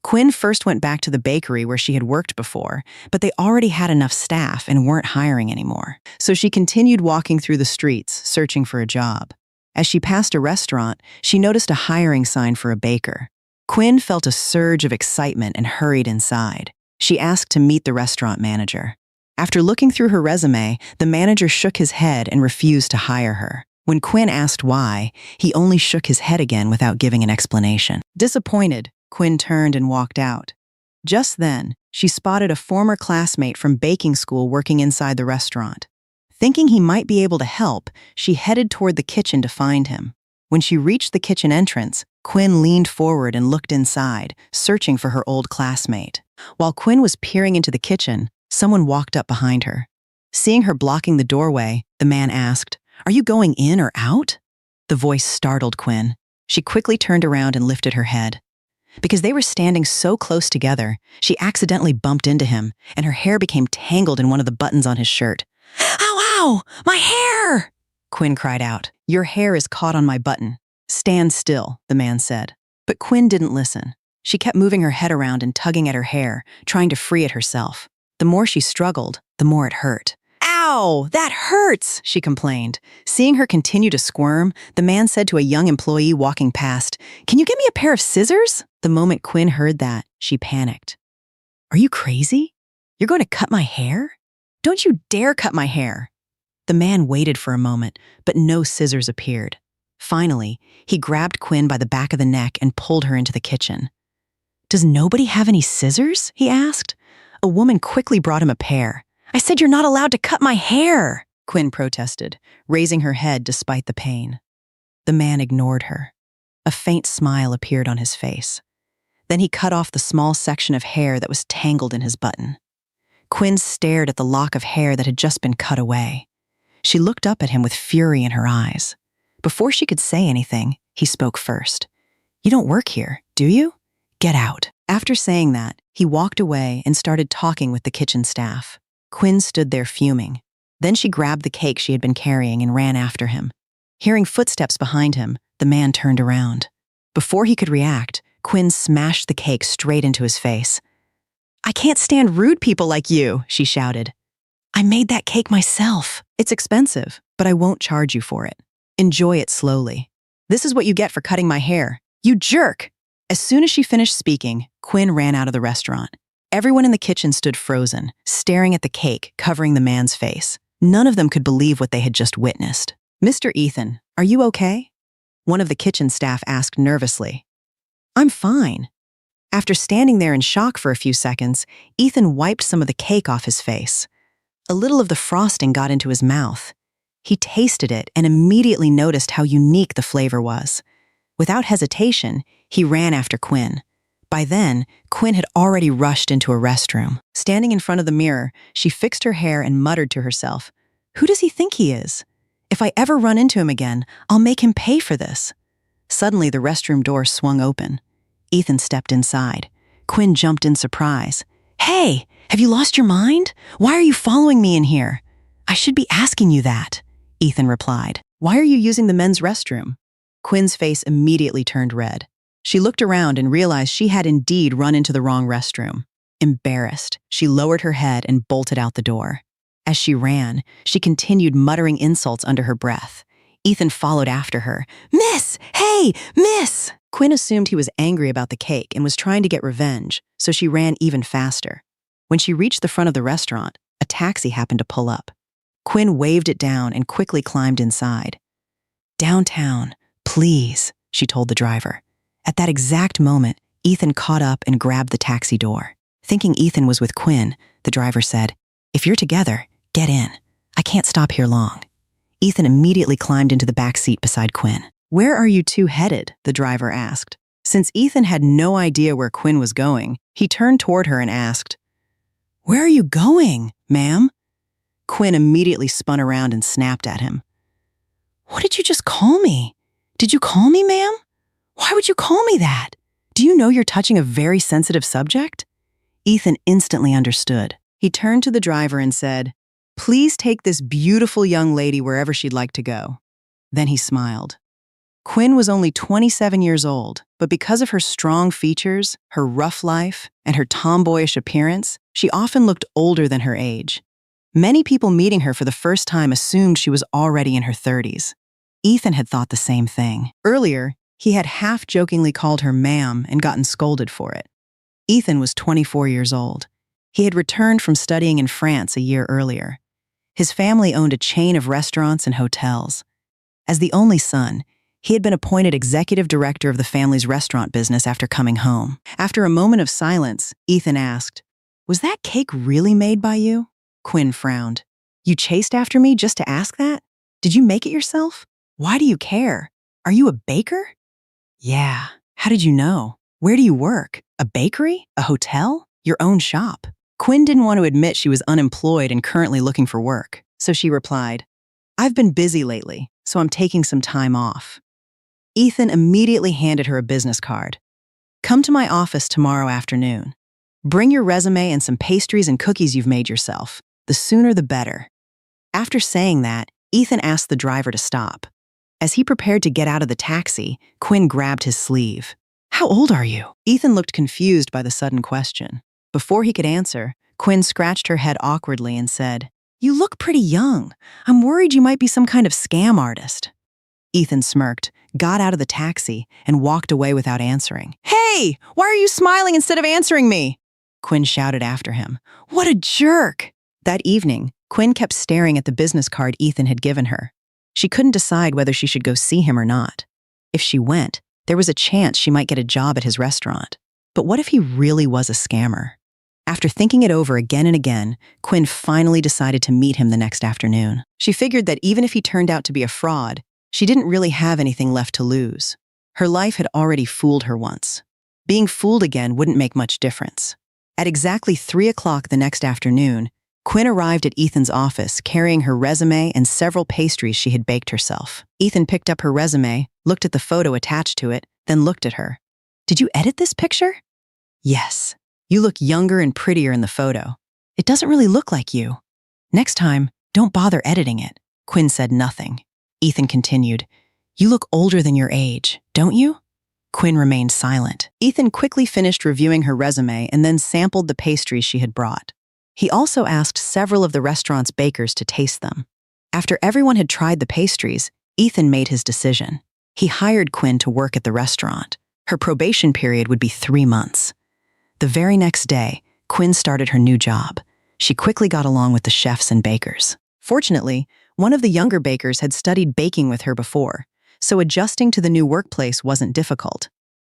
Quinn first went back to the bakery where she had worked before, but they already had enough staff and weren't hiring anymore. So she continued walking through the streets, searching for a job. As she passed a restaurant, she noticed a hiring sign for a baker. Quinn felt a surge of excitement and hurried inside. She asked to meet the restaurant manager. After looking through her resume, the manager shook his head and refused to hire her. When Quinn asked why, he only shook his head again without giving an explanation. Disappointed, Quinn turned and walked out. Just then, she spotted a former classmate from baking school working inside the restaurant. Thinking he might be able to help, she headed toward the kitchen to find him. When she reached the kitchen entrance, Quinn leaned forward and looked inside, searching for her old classmate. While Quinn was peering into the kitchen, someone walked up behind her. Seeing her blocking the doorway, the man asked, "Are you going in or out?" The voice startled Quinn. She quickly turned around and lifted her head. Because they were standing so close together, she accidentally bumped into him, and her hair became tangled in one of the buttons on his shirt. "Ow, ow! My hair!" Quinn cried out. "Your hair is caught on my button." "Stand still," the man said. But Quinn didn't listen. She kept moving her head around and tugging at her hair, trying to free it herself. The more she struggled, the more it hurt. "Ow, that hurts," she complained. Seeing her continue to squirm, the man said to a young employee walking past, "Can you get me a pair of scissors?" The moment Quinn heard that, she panicked. "Are you crazy? You're going to cut my hair? Don't you dare cut my hair." The man waited for a moment, but no scissors appeared. Finally, he grabbed Quinn by the back of the neck and pulled her into the kitchen. "Does nobody have any scissors?" he asked. A woman quickly brought him a pair. "I said you're not allowed to cut my hair," Quinn protested, raising her head despite the pain. The man ignored her. A faint smile appeared on his face. Then he cut off the small section of hair that was tangled in his button. Quinn stared at the lock of hair that had just been cut away. She looked up at him with fury in her eyes. Before she could say anything, he spoke first. "You don't work here, do you? Get out." After saying that, he walked away and started talking with the kitchen staff. Quinn stood there fuming. Then she grabbed the cake she had been carrying and ran after him. Hearing footsteps behind him, the man turned around. Before he could react, Quinn smashed the cake straight into his face. "I can't stand rude people like you," she shouted. "I made that cake myself. It's expensive, but I won't charge you for it. Enjoy it slowly. This is what you get for cutting my hair. You jerk!" As soon as she finished speaking, Quinn ran out of the restaurant. Everyone in the kitchen stood frozen, staring at the cake covering the man's face. None of them could believe what they had just witnessed. "Mr. Ethan, are you okay?" One of the kitchen staff asked nervously. "I'm fine." After standing there in shock for a few seconds, Ethan wiped some of the cake off his face. A little of the frosting got into his mouth. He tasted it and immediately noticed how unique the flavor was. Without hesitation, he ran after Quinn. By then, Quinn had already rushed into a restroom. Standing in front of the mirror, she fixed her hair and muttered to herself, "Who does he think he is? If I ever run into him again, I'll make him pay for this." Suddenly, the restroom door swung open. Ethan stepped inside. Quinn jumped in surprise. "Hey, have you lost your mind? Why are you following me in here?" "I should be asking you that," Ethan replied. "Why are you using the men's restroom?" Quinn's face immediately turned red. She looked around and realized she had indeed run into the wrong restroom. Embarrassed, she lowered her head and bolted out the door. As she ran, she continued muttering insults under her breath. Ethan followed after her. "Miss! Hey, miss!" Quinn assumed he was angry about the cake and was trying to get revenge, so she ran even faster. When she reached the front of the restaurant, a taxi happened to pull up. Quinn waved it down and quickly climbed inside. "Downtown, please," she told the driver. At that exact moment, Ethan caught up and grabbed the taxi door. Thinking Ethan was with Quinn, the driver said, "If you're together, get in. I can't stop here long." Ethan immediately climbed into the back seat beside Quinn. "Where are you two headed?" the driver asked. Since Ethan had no idea where Quinn was going, he turned toward her and asked, "Where are you going, ma'am?" Quinn immediately spun around and snapped at him. "What did you just call me? Did you call me, ma'am? Why would you call me that? Do you know you're touching a very sensitive subject?" Ethan instantly understood. He turned to the driver and said, "Please take this beautiful young lady wherever she'd like to go." Then he smiled. Quinn was only 27 years old, but because of her strong features, her rough life, and her tomboyish appearance, she often looked older than her age. Many people meeting her for the first time assumed she was already in her 30s. Ethan had thought the same thing. Earlier, he had half-jokingly called her ma'am and gotten scolded for it. Ethan was 24 years old. He had returned from studying in France a year earlier. His family owned a chain of restaurants and hotels. As the only son, he had been appointed executive director of the family's restaurant business after coming home. After a moment of silence, Ethan asked, "Was that cake really made by you?" Quinn frowned. "You chased after me just to ask that? Did you make it yourself? Why do you care? Are you a baker?" "Yeah. How did you know? Where do you work? A bakery? A hotel? Your own shop?" Quinn didn't want to admit she was unemployed and currently looking for work, so she replied, "I've been busy lately, so I'm taking some time off." Ethan immediately handed her a business card. "Come to my office tomorrow afternoon. Bring your resume and some pastries and cookies you've made yourself. The sooner the better." After saying that, Ethan asked the driver to stop. As he prepared to get out of the taxi, Quinn grabbed his sleeve. "How old are you?" Ethan looked confused by the sudden question. Before he could answer, Quinn scratched her head awkwardly and said, "You look pretty young. I'm worried you might be some kind of scam artist." Ethan smirked, got out of the taxi, and walked away without answering. "Hey, why are you smiling instead of answering me?" Quinn shouted after him. "What a jerk!" That evening, Quinn kept staring at the business card Ethan had given her. She couldn't decide whether she should go see him or not. If she went, there was a chance she might get a job at his restaurant. But what if he really was a scammer? After thinking it over again and again, Quinn finally decided to meet him the next afternoon. She figured that even if he turned out to be a fraud, she didn't really have anything left to lose. Her life had already fooled her once. Being fooled again wouldn't make much difference. At exactly 3 o'clock the next afternoon, Quinn arrived at Ethan's office carrying her resume and several pastries she had baked herself. Ethan picked up her resume, looked at the photo attached to it, then looked at her. "Did you edit this picture?" "Yes. You look younger and prettier in the photo. It doesn't really look like you. Next time, don't bother editing it." Quinn said nothing. Ethan continued, "You look older than your age, don't you?" Quinn remained silent. Ethan quickly finished reviewing her resume and then sampled the pastries she had brought. He also asked several of the restaurant's bakers to taste them. After everyone had tried the pastries, Ethan made his decision. He hired Quinn to work at the restaurant. Her probation period would be 3 months. The very next day, Quinn started her new job. She quickly got along with the chefs and bakers. Fortunately, one of the younger bakers had studied baking with her before, so adjusting to the new workplace wasn't difficult.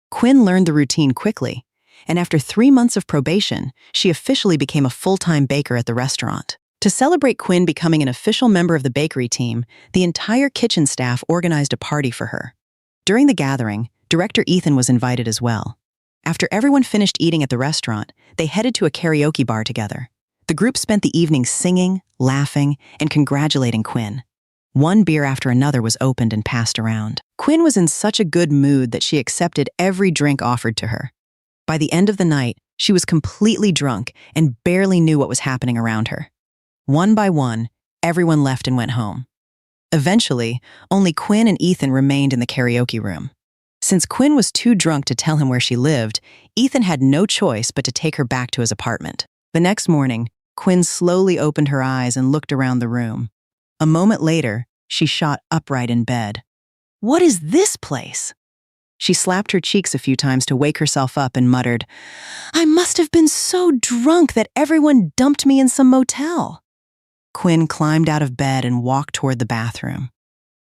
Quinn learned the routine quickly, and after 3 months of probation, she officially became a full-time baker at the restaurant. To celebrate Quinn becoming an official member of the bakery team, the entire kitchen staff organized a party for her. During the gathering, Director Ethan was invited as well. After everyone finished eating at the restaurant, they headed to a karaoke bar together. The group spent the evening singing, laughing, and congratulating Quinn. One beer after another was opened and passed around. Quinn was in such a good mood that she accepted every drink offered to her. By the end of the night, she was completely drunk and barely knew what was happening around her. One by one, everyone left and went home. Eventually, only Quinn and Ethan remained in the karaoke room. Since Quinn was too drunk to tell him where she lived, Ethan had no choice but to take her back to his apartment. The next morning, Quinn slowly opened her eyes and looked around the room. A moment later, she shot upright in bed. "What is this place?" She slapped her cheeks a few times to wake herself up and muttered, "I must have been so drunk that everyone dumped me in some motel." Quinn climbed out of bed and walked toward the bathroom.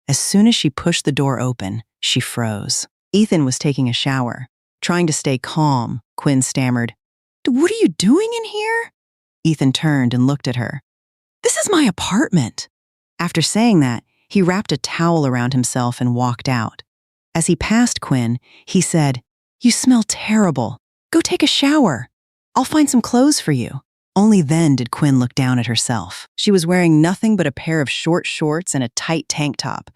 As soon as she pushed the door open, she froze. Ethan was taking a shower. Trying to stay calm, Quinn stammered, "What are you doing in here?" Ethan turned and looked at her. "This is my apartment." After saying that, he wrapped a towel around himself and walked out. As he passed Quinn, he said, "You smell terrible. Go take a shower. I'll find some clothes for you." Only then did Quinn look down at herself. She was wearing nothing but a pair of short shorts and a tight tank top.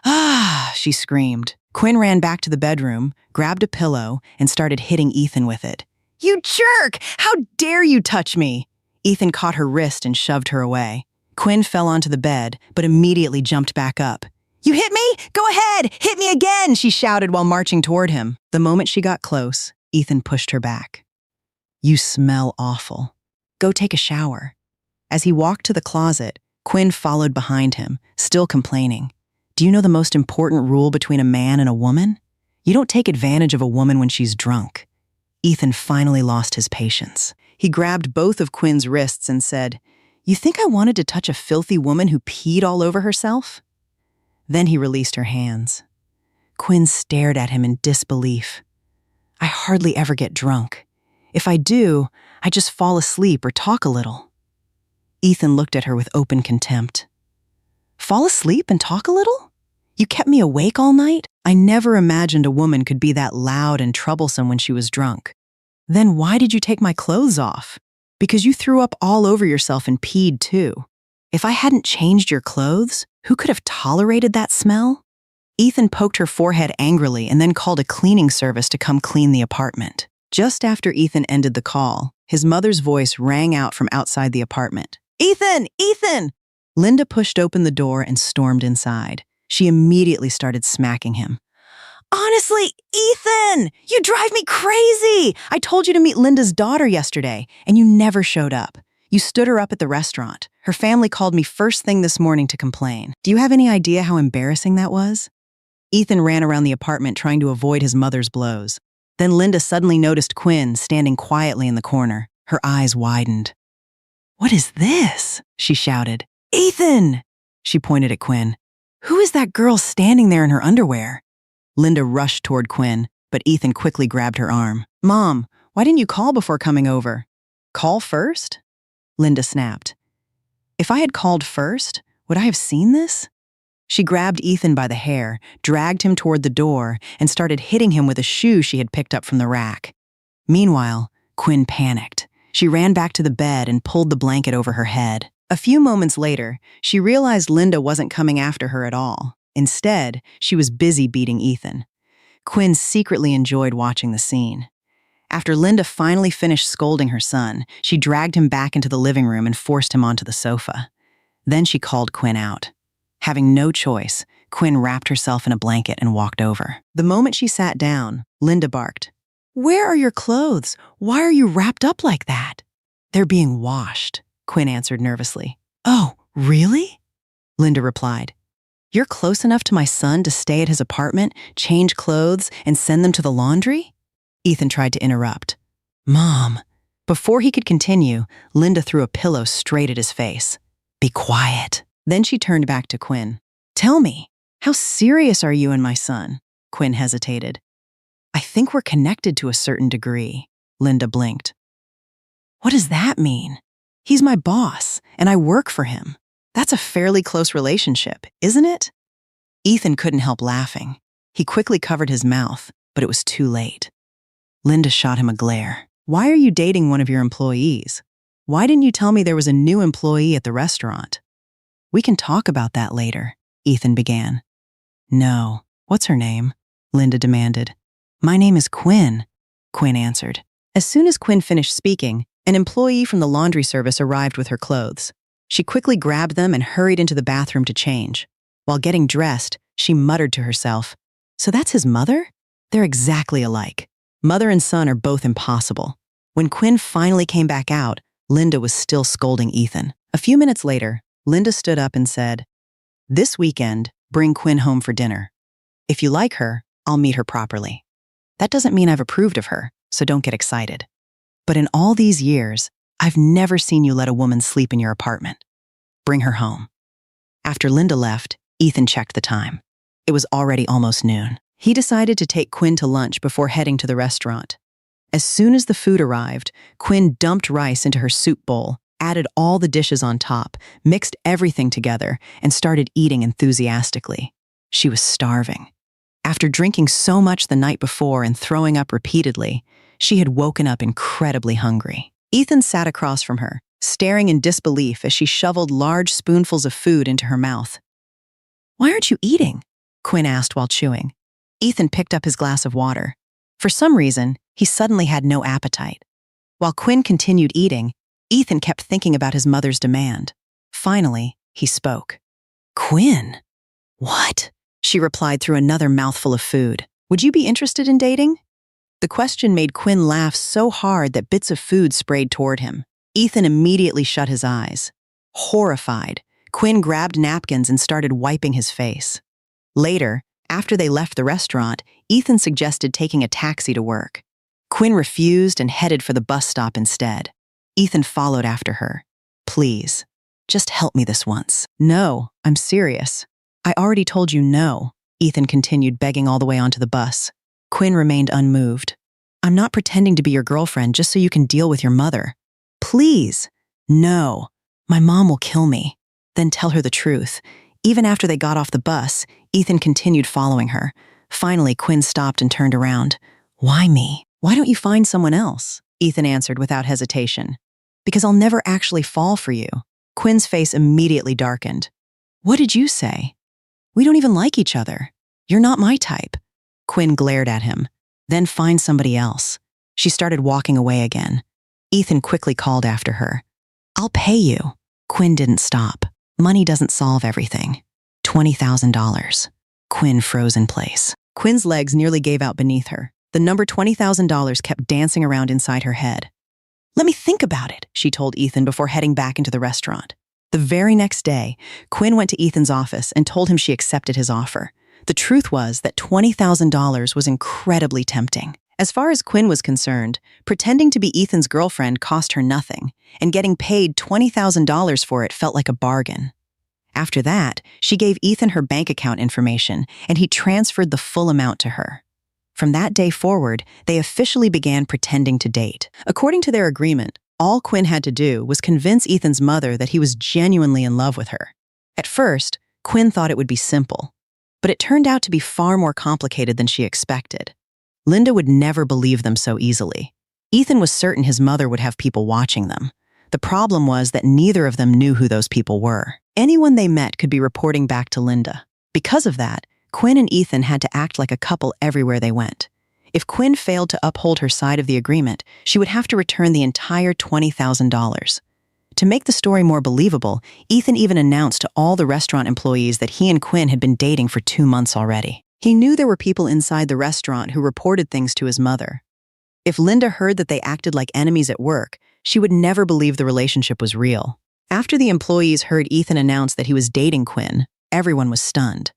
"Ah," she screamed. Quinn ran back to the bedroom, grabbed a pillow, and started hitting Ethan with it. "You jerk! How dare you touch me!" Ethan caught her wrist and shoved her away. Quinn fell onto the bed, but immediately jumped back up. "You hit me? Go ahead! Hit me again!" she shouted while marching toward him. The moment she got close, Ethan pushed her back. "You smell awful. Go take a shower." As he walked to the closet, Quinn followed behind him, still complaining. "Do you know the most important rule between a man and a woman? You don't take advantage of a woman when she's drunk." Ethan finally lost his patience. He grabbed both of Quinn's wrists and said, "You think I wanted to touch a filthy woman who peed all over herself?" Then he released her hands. Quinn stared at him in disbelief. "I hardly ever get drunk. If I do, I just fall asleep or talk a little." Ethan looked at her with open contempt. "Fall asleep and talk a little? You kept me awake all night? I never imagined a woman could be that loud and troublesome when she was drunk. Then why did you take my clothes off? Because you threw up all over yourself and peed too. If I hadn't changed your clothes, who could have tolerated that smell?" Ethan poked her forehead angrily and then called a cleaning service to come clean the apartment. Just after Ethan ended the call, his mother's voice rang out from outside the apartment. "Ethan! Ethan!" Linda pushed open the door and stormed inside. She immediately started smacking him. "Honestly, Ethan! You drive me crazy! I told you to meet Linda's daughter yesterday, and you never showed up. You stood her up at the restaurant. Her family called me first thing this morning to complain. Do you have any idea how embarrassing that was?" Ethan ran around the apartment trying to avoid his mother's blows. Then Linda suddenly noticed Quinn standing quietly in the corner. Her eyes widened. "What is this?" she shouted. "Ethan!" She pointed at Quinn. "Who is that girl standing there in her underwear?" Linda rushed toward Quinn, but Ethan quickly grabbed her arm. "Mom, why didn't you call before coming over?" "Call first?" Linda snapped. "If I had called first, would I have seen this?" She grabbed Ethan by the hair, dragged him toward the door, and started hitting him with a shoe she had picked up from the rack. Meanwhile, Quinn panicked. She ran back to the bed and pulled the blanket over her head. A few moments later, she realized Linda wasn't coming after her at all. Instead, she was busy beating Ethan. Quinn secretly enjoyed watching the scene. After Linda finally finished scolding her son, she dragged him back into the living room and forced him onto the sofa. Then she called Quinn out. Having no choice, Quinn wrapped herself in a blanket and walked over. The moment she sat down, Linda barked, "Where are your clothes? Why are you wrapped up like that?" "They're being washed," Quinn answered nervously. "Oh, really?" Linda replied. "You're close enough to my son to stay at his apartment, change clothes, and send them to the laundry?" Ethan tried to interrupt. "Mom." Before he could continue, Linda threw a pillow straight at his face. "Be quiet." Then she turned back to Quinn. "Tell me, how serious are you and my son?" Quinn hesitated. "I think we're connected to a certain degree." Linda blinked. "What does that mean?" "He's my boss, and I work for him. That's a fairly close relationship, isn't it?" Ethan couldn't help laughing. He quickly covered his mouth, but it was too late. Linda shot him a glare. "Why are you dating one of your employees? Why didn't you tell me there was a new employee at the restaurant?" "We can talk about that later," Ethan began. "No. What's her name?" Linda demanded. "My name is Quinn," Quinn answered. As soon as Quinn finished speaking, an employee from the laundry service arrived with her clothes. She quickly grabbed them and hurried into the bathroom to change. While getting dressed, she muttered to herself, "So that's his mother? They're exactly alike. Mother and son are both impossible." When Quinn finally came back out, Linda was still scolding Ethan. A few minutes later, Linda stood up and said, "This weekend, bring Quinn home for dinner. If you like her, I'll meet her properly. That doesn't mean I've approved of her, so don't get excited. But in all these years, I've never seen you let a woman sleep in your apartment. Bring her home." After Linda left, Ethan checked the time. It was already almost noon. He decided to take Quinn to lunch before heading to the restaurant. As soon as the food arrived, Quinn dumped rice into her soup bowl, added all the dishes on top, mixed everything together, and started eating enthusiastically. She was starving. After drinking so much the night before and throwing up repeatedly, she had woken up incredibly hungry. Ethan sat across from her, staring in disbelief as she shoveled large spoonfuls of food into her mouth. "Why aren't you eating?" Quinn asked while chewing. Ethan picked up his glass of water. For some reason, he suddenly had no appetite. While Quinn continued eating, Ethan kept thinking about his mother's demand. Finally, he spoke. "Quinn?" "What?" she replied through another mouthful of food. "Would you be interested in dating?" The question made Quinn laugh so hard that bits of food sprayed toward him. Ethan immediately shut his eyes. Horrified, Quinn grabbed napkins and started wiping his face. Later, after they left the restaurant, Ethan suggested taking a taxi to work. Quinn refused and headed for the bus stop instead. Ethan followed after her. "Please, just help me this once." "No, I'm serious. I already told you no," Ethan continued, begging all the way onto the bus. Quinn remained unmoved. "I'm not pretending to be your girlfriend just so you can deal with your mother. Please." "No, my mom will kill me." "Then tell her the truth." Even after they got off the bus, Ethan continued following her. Finally, Quinn stopped and turned around. "Why me? Why don't you find someone else?" Ethan answered without hesitation. "Because I'll never actually fall for you." Quinn's face immediately darkened. "What did you say? We don't even like each other. You're not my type." Quinn glared at him. "Then find somebody else." She started walking away again. Ethan quickly called after her. "I'll pay you." Quinn didn't stop. "Money doesn't solve everything." $20,000. Quinn froze in place. Quinn's legs nearly gave out beneath her. The number $20,000 kept dancing around inside her head. "Let me think about it," she told Ethan before heading back into the restaurant. The very next day, Quinn went to Ethan's office and told him she accepted his offer. The truth was that $20,000 was incredibly tempting. As far as Quinn was concerned, pretending to be Ethan's girlfriend cost her nothing, and getting paid $20,000 for it felt like a bargain. After that, she gave Ethan her bank account information, and he transferred the full amount to her. From that day forward, they officially began pretending to date. According to their agreement, all Quinn had to do was convince Ethan's mother that he was genuinely in love with her. At first, Quinn thought it would be simple, but it turned out to be far more complicated than she expected. Linda would never believe them so easily. Ethan was certain his mother would have people watching them. The problem was that neither of them knew who those people were. Anyone they met could be reporting back to Linda. Because of that, Quinn and Ethan had to act like a couple everywhere they went. If Quinn failed to uphold her side of the agreement, she would have to return the entire $20,000. To make the story more believable, Ethan even announced to all the restaurant employees that he and Quinn had been dating for 2 months already. He knew there were people inside the restaurant who reported things to his mother. If Linda heard that they acted like enemies at work, she would never believe the relationship was real. After the employees heard Ethan announce that he was dating Quinn, everyone was stunned.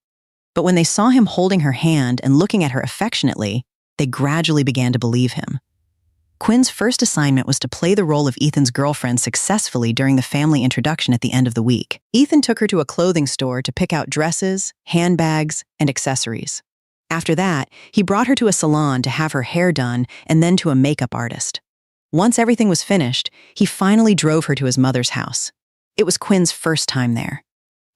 But when they saw him holding her hand and looking at her affectionately, they gradually began to believe him. Quinn's first assignment was to play the role of Ethan's girlfriend successfully during the family introduction at the end of the week. Ethan took her to a clothing store to pick out dresses, handbags, and accessories. After that, he brought her to a salon to have her hair done and then to a makeup artist. Once everything was finished, he finally drove her to his mother's house. It was Quinn's first time there.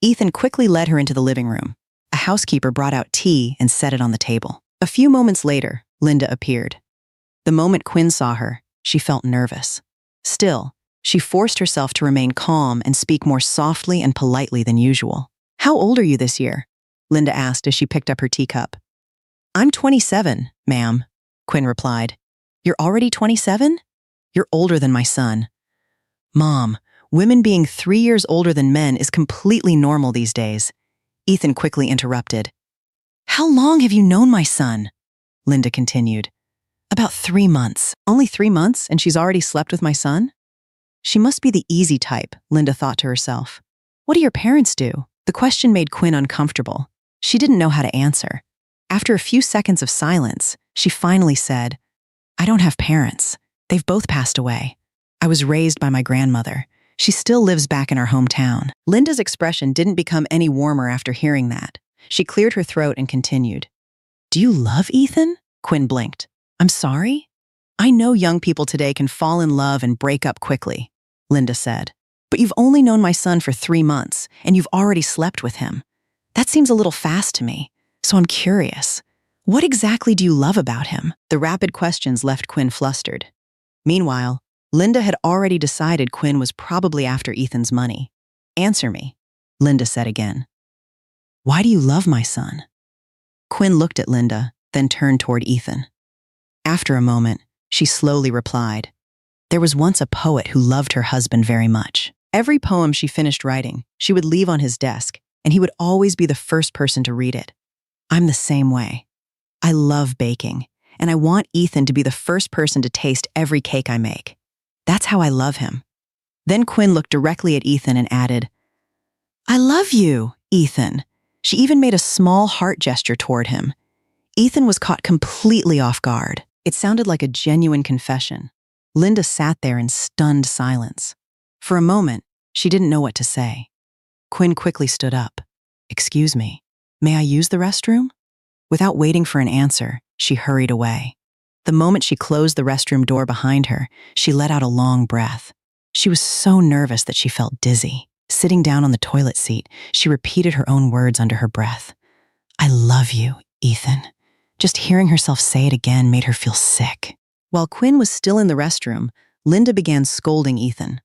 Ethan quickly led her into the living room. A housekeeper brought out tea and set it on the table. A few moments later, Linda appeared. The moment Quinn saw her, she felt nervous. Still, she forced herself to remain calm and speak more softly and politely than usual. "How old are you this year?" Linda asked as she picked up her teacup. "I'm 27, ma'am," Quinn replied. "You're already 27? You're older than my son." "Mom, women being 3 years older than men is completely normal these days." Ethan quickly interrupted. "How long have you known my son?" Linda continued. "About 3 months. Only 3 months, and she's already slept with my son?" She must be the easy type, Linda thought to herself. What do your parents do? The question made Quinn uncomfortable. She didn't know how to answer. After a few seconds of silence, she finally said, "I don't have parents. They've both passed away. I was raised by my grandmother. She still lives back in our hometown." Linda's expression didn't become any warmer after hearing that. She cleared her throat and continued. "Do you love Ethan?" Quinn blinked. "I'm sorry? I know young people today can fall in love and break up quickly," Linda said. "But you've only known my son for 3 months, and you've already slept with him. That seems a little fast to me, so I'm curious. What exactly do you love about him?" The rapid questions left Quinn flustered. Meanwhile, Linda had already decided Quinn was probably after Ethan's money. Answer me, Linda said again. Why do you love my son? Quinn looked at Linda, then turned toward Ethan. After a moment, she slowly replied, there was once a poet who loved her husband very much. Every poem she finished writing, she would leave on his desk, and he would always be the first person to read it. I'm the same way. I love baking, and I want Ethan to be the first person to taste every cake I make. That's how I love him. Then Quinn looked directly at Ethan and added, I love you, Ethan. She even made a small heart gesture toward him. Ethan was caught completely off guard. It sounded like a genuine confession. Linda sat there in stunned silence. For a moment, she didn't know what to say. Quinn quickly stood up. Excuse me, may I use the restroom? Without waiting for an answer, she hurried away. The moment she closed the restroom door behind her, she let out a long breath. She was so nervous that she felt dizzy. Sitting down on the toilet seat, she repeated her own words under her breath. I love you, Ethan. Just hearing herself say it again made her feel sick. While Quinn was still in the restroom, Linda began scolding Ethan.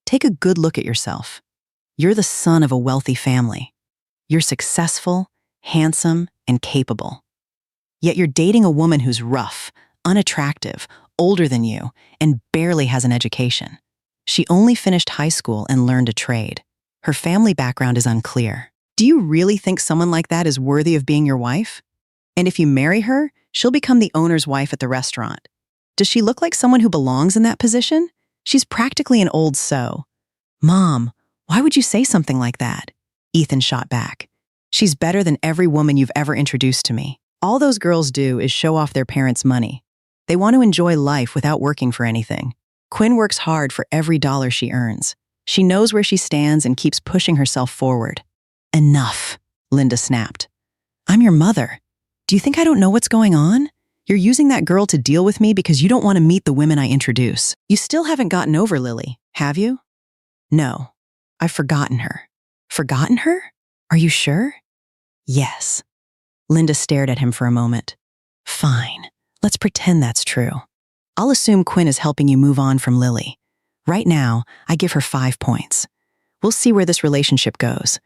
Take a good look at yourself. You're the son of a wealthy family. You're successful, handsome, and capable. Yet you're dating a woman who's rough, unattractive, older than you, and barely has an education. She only finished high school and learned a trade. Her family background is unclear. Do you really think someone like that is worthy of being your wife? And if you marry her, she'll become the owner's wife at the restaurant. Does she look like someone who belongs in that position? She's practically an old sew. Mom, why would you say something like that? Ethan shot back. She's better than every woman you've ever introduced to me. All those girls do is show off their parents' money. They want to enjoy life without working for anything. Quinn works hard for every dollar she earns. She knows where she stands and keeps pushing herself forward. Enough, Linda snapped. I'm your mother. Do you think I don't know what's going on? You're using that girl to deal with me because you don't want to meet the women I introduce. You still haven't gotten over Lily, have you? No, I've forgotten her. Forgotten her? Are you sure? Yes. Linda stared at him for a moment. Fine, let's pretend that's true. I'll assume Quinn is helping you move on from Lily. Right now, I give her 5 points. We'll see where this relationship goes.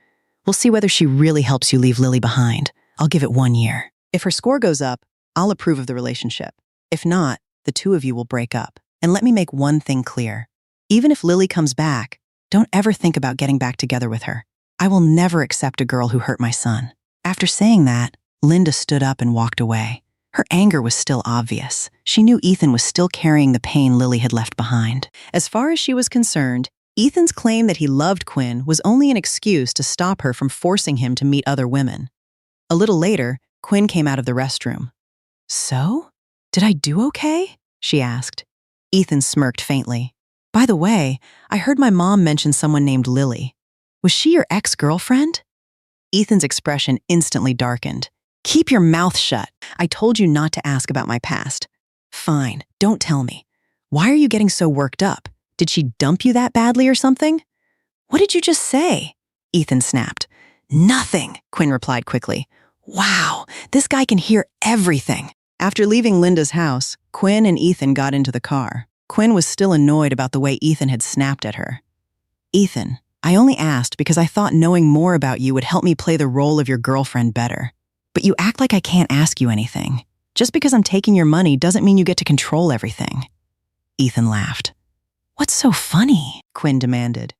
We'll see whether she really helps you leave Lily behind. I'll give it 1 year. If her score goes up, I'll approve of the relationship. If not, the two of you will break up. And let me make one thing clear. Even if Lily comes back, don't ever think about getting back together with her. I will never accept a girl who hurt my son. After saying that, Linda stood up and walked away. Her anger was still obvious. She knew Ethan was still carrying the pain Lily had left behind. As far as she was concerned, Ethan's claim that he loved Quinn was only an excuse to stop her from forcing him to meet other women. A little later, Quinn came out of the restroom. So? Did I do okay? She asked. Ethan smirked faintly. By the way, I heard my mom mention someone named Lily. Was she your ex-girlfriend? Ethan's expression instantly darkened. Keep your mouth shut. I told you not to ask about my past. Fine, don't tell me. Why are you getting so worked up? Did she dump you that badly or something? What did you just say? Ethan snapped. Nothing, Quinn replied quickly. Wow, this guy can hear everything. After leaving Linda's house, Quinn and Ethan got into the car. Quinn was still annoyed about the way Ethan had snapped at her. Ethan, I only asked because I thought knowing more about you would help me play the role of your girlfriend better. But you act like I can't ask you anything. Just because I'm taking your money doesn't mean you get to control everything. Ethan laughed. What's so funny? Quinn demanded.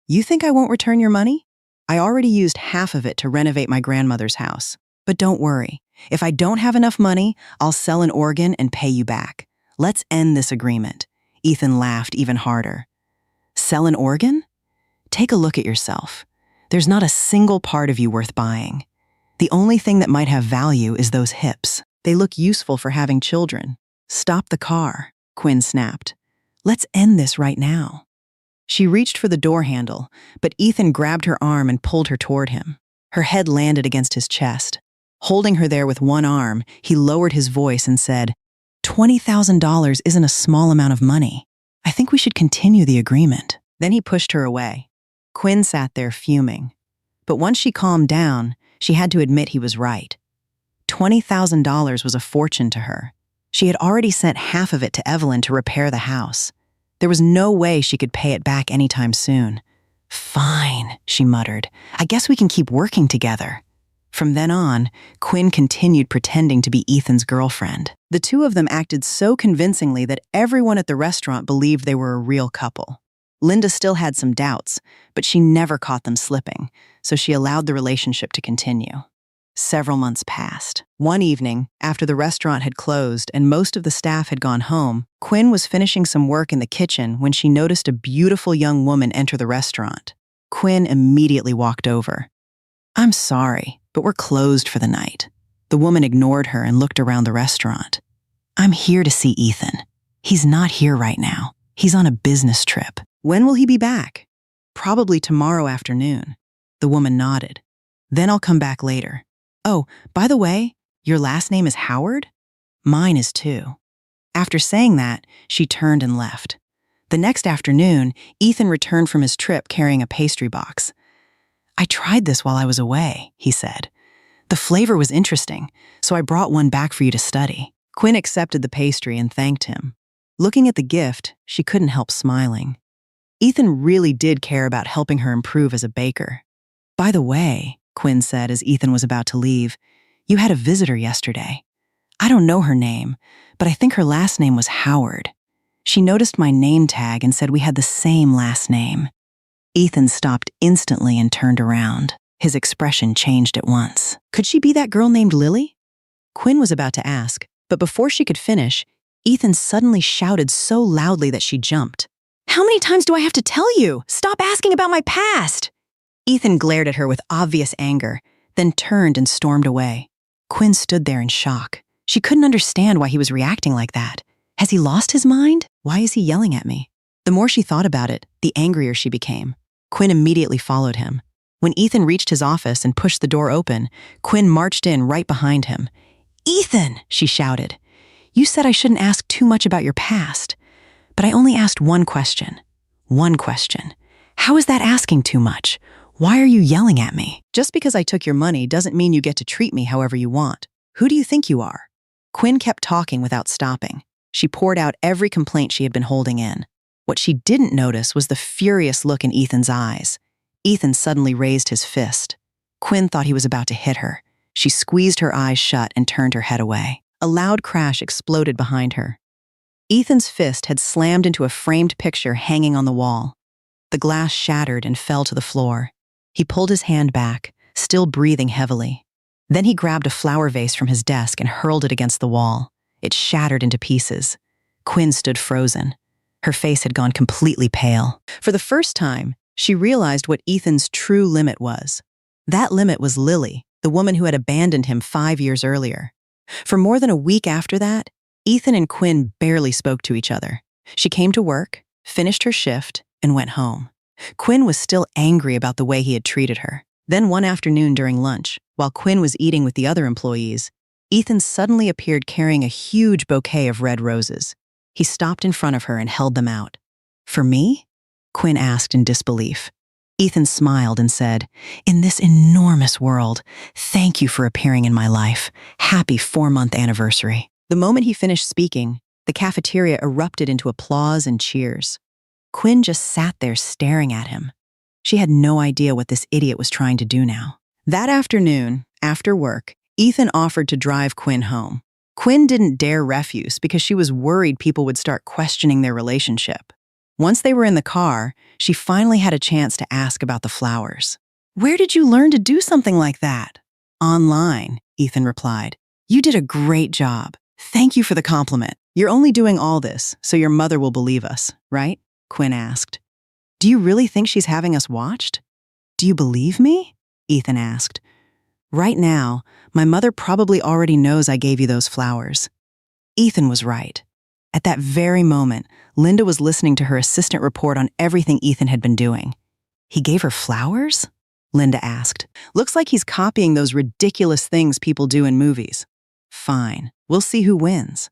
You think I won't return your money? I already used half of it to renovate my grandmother's house. But don't worry. If I don't have enough money, I'll sell an organ and pay you back. Let's end this agreement. Ethan laughed even harder. Sell an organ? Take a look at yourself. There's not a single part of you worth buying. The only thing that might have value is those hips. They look useful for having children. Stop the car, Quinn snapped. Let's end this right now. She reached for the door handle, but Ethan grabbed her arm and pulled her toward him. Her head landed against his chest. Holding her there with one arm, he lowered his voice and said, $20,000 isn't a small amount of money. I think we should continue the agreement. Then he pushed her away. Quinn sat there fuming. But once she calmed down, she had to admit he was right. $20,000 was a fortune to her. She had already sent half of it to Evelyn to repair the house. There was no way she could pay it back anytime soon. "Fine," she muttered. "I guess we can keep working together." From then on, Quinn continued pretending to be Ethan's girlfriend. The two of them acted so convincingly that everyone at the restaurant believed they were a real couple. Linda still had some doubts, but she never caught them slipping, so she allowed the relationship to continue. Several months passed. One evening, after the restaurant had closed and most of the staff had gone home, Quinn was finishing some work in the kitchen when she noticed a beautiful young woman enter the restaurant. Quinn immediately walked over. "I'm sorry, but we're closed for the night." The woman ignored her and looked around the restaurant. "I'm here to see Ethan. He's not here right now. He's on a business trip." "When will he be back?" "Probably tomorrow afternoon." The woman nodded. "Then I'll come back later. Oh, by the way, your last name is Howard?" "Mine is too." After saying that, she turned and left. The next afternoon, Ethan returned from his trip carrying a pastry box. "I tried this while I was away," he said. "The flavor was interesting, so I brought one back for you to study." Quinn accepted the pastry and thanked him. Looking at the gift, she couldn't help smiling. Ethan really did care about helping her improve as a baker. "By the way," Quinn said as Ethan was about to leave, "you had a visitor yesterday. I don't know her name, but I think her last name was Howard. She noticed my name tag and said we had the same last name." Ethan stopped instantly and turned around. His expression changed at once. "Could she be that girl named Lily?" Quinn was about to ask, but before she could finish, Ethan suddenly shouted so loudly that she jumped. "How many times do I have to tell you? Stop asking about my past!" Ethan glared at her with obvious anger, then turned and stormed away. Quinn stood there in shock. She couldn't understand why he was reacting like that. Has he lost his mind? Why is he yelling at me? The more she thought about it, the angrier she became. Quinn immediately followed him. When Ethan reached his office and pushed the door open, Quinn marched in right behind him. "Ethan," she shouted, "you said I shouldn't ask too much about your past, but I only asked one question. One question. How is that asking too much? Why are you yelling at me? Just because I took your money doesn't mean you get to treat me however you want. Who do you think you are?" Quinn kept talking without stopping. She poured out every complaint she had been holding in. What she didn't notice was the furious look in Ethan's eyes. Ethan suddenly raised his fist. Quinn thought he was about to hit her. She squeezed her eyes shut and turned her head away. A loud crash exploded behind her. Ethan's fist had slammed into a framed picture hanging on the wall. The glass shattered and fell to the floor. He pulled his hand back, still breathing heavily. Then he grabbed a flower vase from his desk and hurled it against the wall. It shattered into pieces. Quinn stood frozen. Her face had gone completely pale. For the first time, she realized what Ethan's true limit was. That limit was Lily, the woman who had abandoned him 5 years earlier. For more than a week after that, Ethan and Quinn barely spoke to each other. She came to work, finished her shift, and went home. Quinn was still angry about the way he had treated her. Then one afternoon during lunch, while Quinn was eating with the other employees, Ethan suddenly appeared carrying a huge bouquet of red roses. He stopped in front of her and held them out. "For me?" Quinn asked in disbelief. Ethan smiled and said, "In this enormous world, thank you for appearing in my life. Happy 4-month anniversary." The moment he finished speaking, the cafeteria erupted into applause and cheers. Quinn just sat there staring at him. She had no idea what this idiot was trying to do now. That afternoon, after work, Ethan offered to drive Quinn home. Quinn didn't dare refuse because she was worried people would start questioning their relationship. Once they were in the car, she finally had a chance to ask about the flowers. "Where did you learn to do something like that?" "Online," Ethan replied. "You did a great job. Thank you for the compliment. You're only doing all this so your mother will believe us, right?" Quinn asked. "Do you really think she's having us watched?" "Do you believe me?" Ethan asked. "Right now, my mother probably already knows I gave you those flowers." Ethan was right. At that very moment, Linda was listening to her assistant report on everything Ethan had been doing. "He gave her flowers?" Linda asked. "Looks like he's copying those ridiculous things people do in movies." "Fine, we'll see who wins."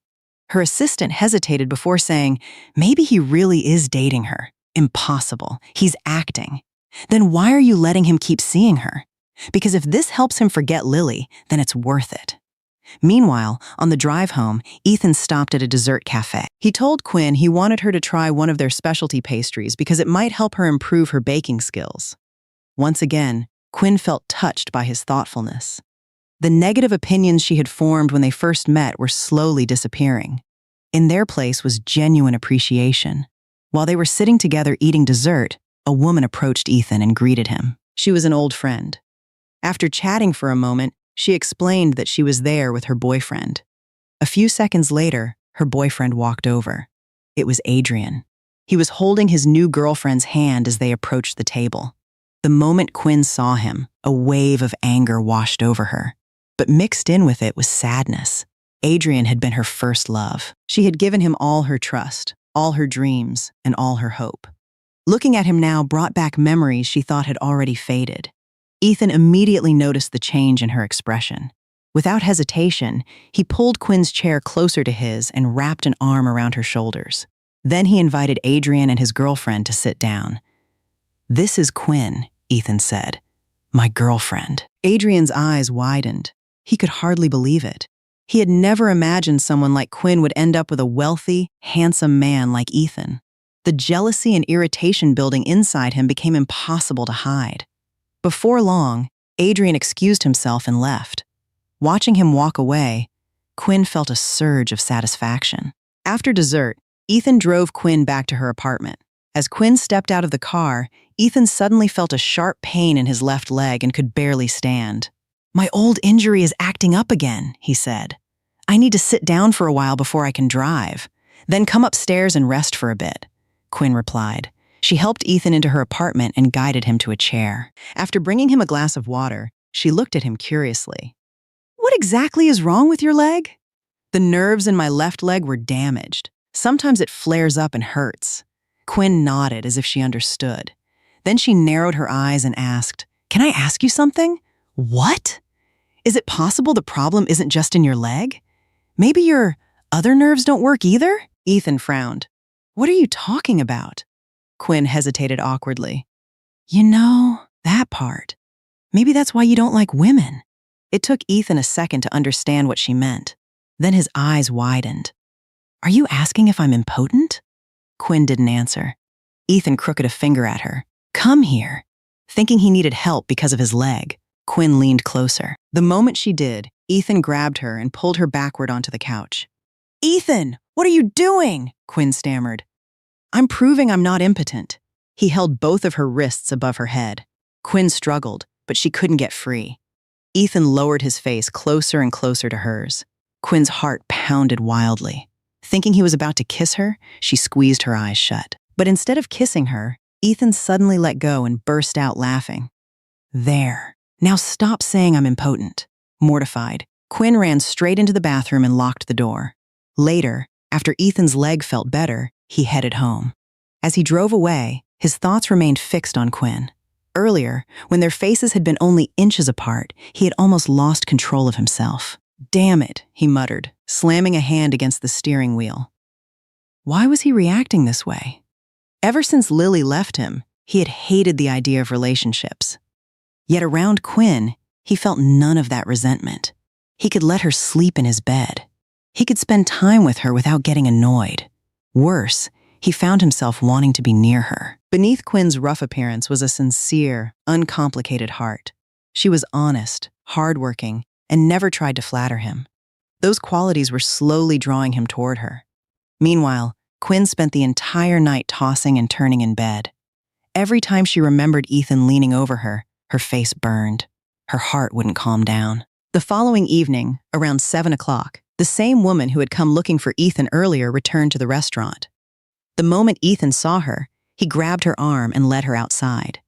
Her assistant hesitated before saying, "Maybe he really is dating her. Impossible. He's acting. Then why are you letting him keep seeing her? Because if this helps him forget Lily, then it's worth it." Meanwhile, on the drive home, Ethan stopped at a dessert cafe. He told Quinn he wanted her to try one of their specialty pastries because it might help her improve her baking skills. Once again, Quinn felt touched by his thoughtfulness. The negative opinions she had formed when they first met were slowly disappearing. In their place was genuine appreciation. While they were sitting together eating dessert, a woman approached Ethan and greeted him. She was an old friend. After chatting for a moment, she explained that she was there with her boyfriend. A few seconds later, her boyfriend walked over. It was Adrian. He was holding his new girlfriend's hand as they approached the table. The moment Quinn saw him, a wave of anger washed over her. But mixed in with it was sadness. Adrian had been her first love. She had given him all her trust, all her dreams, and all her hope. Looking at him now brought back memories she thought had already faded. Ethan immediately noticed the change in her expression. Without hesitation, he pulled Quinn's chair closer to his and wrapped an arm around her shoulders. Then he invited Adrian and his girlfriend to sit down. "This is Quinn," Ethan said. "My girlfriend." Adrian's eyes widened. He could hardly believe it. He had never imagined someone like Quinn would end up with a wealthy, handsome man like Ethan. The jealousy and irritation building inside him became impossible to hide. Before long, Adrian excused himself and left. Watching him walk away, Quinn felt a surge of satisfaction. After dessert, Ethan drove Quinn back to her apartment. As Quinn stepped out of the car, Ethan suddenly felt a sharp pain in his left leg and could barely stand. "My old injury is acting up again," he said. "I need to sit down for a while before I can drive. Then come upstairs and rest for a bit," Quinn replied. She helped Ethan into her apartment and guided him to a chair. After bringing him a glass of water, she looked at him curiously. "What exactly is wrong with your leg?" "The nerves in my left leg were damaged. Sometimes it flares up and hurts." Quinn nodded as if she understood. Then she narrowed her eyes and asked, "Can I ask you something?" "What?" "Is it possible the problem isn't just in your leg? Maybe your other nerves don't work either?" Ethan frowned. "What are you talking about?" Quinn hesitated awkwardly. "You know, that part. Maybe that's why you don't like women." It took Ethan a second to understand what she meant. Then his eyes widened. "Are you asking if I'm impotent?" Quinn didn't answer. Ethan crooked a finger at her. "Come here." Thinking he needed help because of his leg, Quinn leaned closer. The moment she did, Ethan grabbed her and pulled her backward onto the couch. "Ethan, what are you doing?" Quinn stammered. "I'm proving I'm not impotent." He held both of her wrists above her head. Quinn struggled, but she couldn't get free. Ethan lowered his face closer and closer to hers. Quinn's heart pounded wildly. Thinking he was about to kiss her, she squeezed her eyes shut. But instead of kissing her, Ethan suddenly let go and burst out laughing. "There. Now stop saying I'm impotent." Mortified, Quinn ran straight into the bathroom and locked the door. Later, after Ethan's leg felt better, he headed home. As he drove away, his thoughts remained fixed on Quinn. Earlier, when their faces had been only inches apart, he had almost lost control of himself. "Damn it," he muttered, slamming a hand against the steering wheel. Why was he reacting this way? Ever since Lily left him, he had hated the idea of relationships. Yet around Quinn, he felt none of that resentment. He could let her sleep in his bed. He could spend time with her without getting annoyed. Worse, he found himself wanting to be near her. Beneath Quinn's rough appearance was a sincere, uncomplicated heart. She was honest, hardworking, and never tried to flatter him. Those qualities were slowly drawing him toward her. Meanwhile, Quinn spent the entire night tossing and turning in bed. Every time she remembered Ethan leaning over her, her face burned. Her heart wouldn't calm down. The following evening, around 7 o'clock, the same woman who had come looking for Ethan earlier returned to the restaurant. The moment Ethan saw her, he grabbed her arm and led her outside.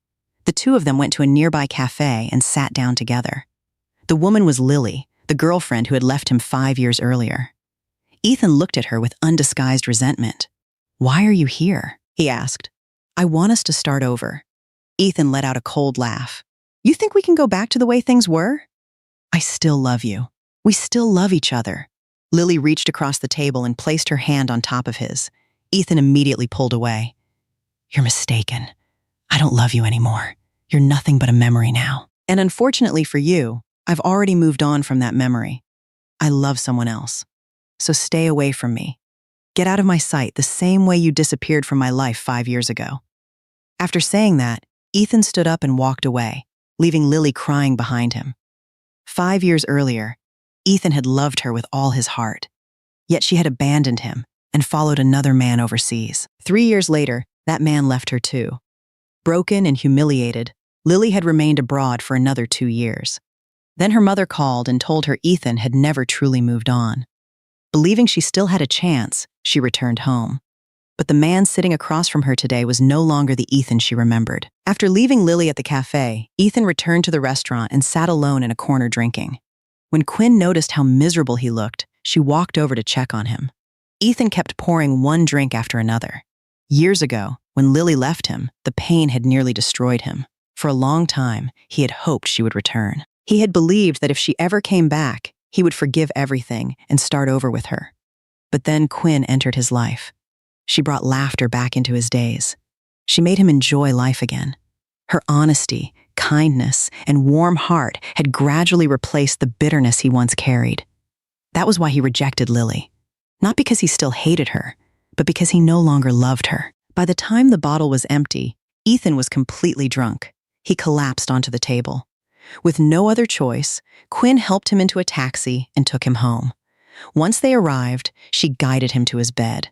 The two of them went to a nearby cafe and sat down together. The woman was Lily, the girlfriend who had left him 5 years earlier. Ethan looked at her with undisguised resentment. "Why are you here?" he asked. "I want us to start over." Ethan let out a cold laugh. "You think we can go back to the way things were?" "I still love you. We still love each other." Lily reached across the table and placed her hand on top of his. Ethan immediately pulled away. "You're mistaken. I don't love you anymore. You're nothing but a memory now. And unfortunately for you, I've already moved on from that memory." I love someone else. So stay away from me. Get out of my sight the same way you disappeared from my life 5 years ago." After saying that, Ethan stood up and walked away, leaving Lily crying behind him. 5 years earlier, Ethan had loved her with all his heart. Yet she had abandoned him and followed another man overseas. 3 years later, that man left her too. Broken and humiliated, Lily had remained abroad for another 2 years. Then her mother called and told her Ethan had never truly moved on. Believing she still had a chance, she returned home. But the man sitting across from her today was no longer the Ethan she remembered. After leaving Lily at the cafe, Ethan returned to the restaurant and sat alone in a corner drinking. When Quinn noticed how miserable he looked, she walked over to check on him. Ethan kept pouring one drink after another. Years ago, when Lily left him, the pain had nearly destroyed him. For a long time, he had hoped she would return. He had believed that if she ever came back, he would forgive everything and start over with her. But then Quinn entered his life. She brought laughter back into his days. She made him enjoy life again. Her honesty, kindness, and warm heart had gradually replaced the bitterness he once carried. That was why he rejected Lily. Not because he still hated her, but because he no longer loved her. By the time the bottle was empty, Ethan was completely drunk. He collapsed onto the table. With no other choice, Quinn helped him into a taxi and took him home. Once they arrived, she guided him to his bed.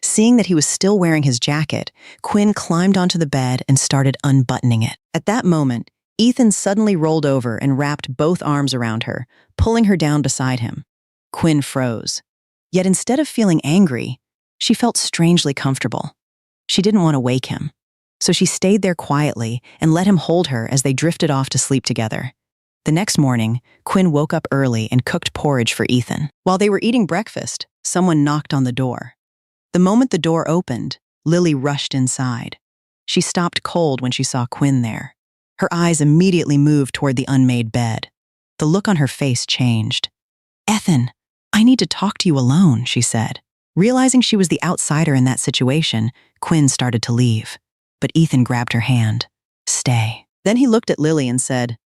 Seeing that he was still wearing his jacket, Quinn climbed onto the bed and started unbuttoning it. At that moment, Ethan suddenly rolled over and wrapped both arms around her, pulling her down beside him. Quinn froze. Yet instead of feeling angry, she felt strangely comfortable. She didn't want to wake him. So she stayed there quietly and let him hold her as they drifted off to sleep together. The next morning, Quinn woke up early and cooked porridge for Ethan. While they were eating breakfast, someone knocked on the door. The moment the door opened, Lily rushed inside. She stopped cold when she saw Quinn there. Her eyes immediately moved toward the unmade bed. The look on her face changed. "Ethan, I need to talk to you alone," she said. Realizing she was the outsider in that situation, Quinn started to leave. But Ethan grabbed her hand. "Stay." Then he looked at Lily and said,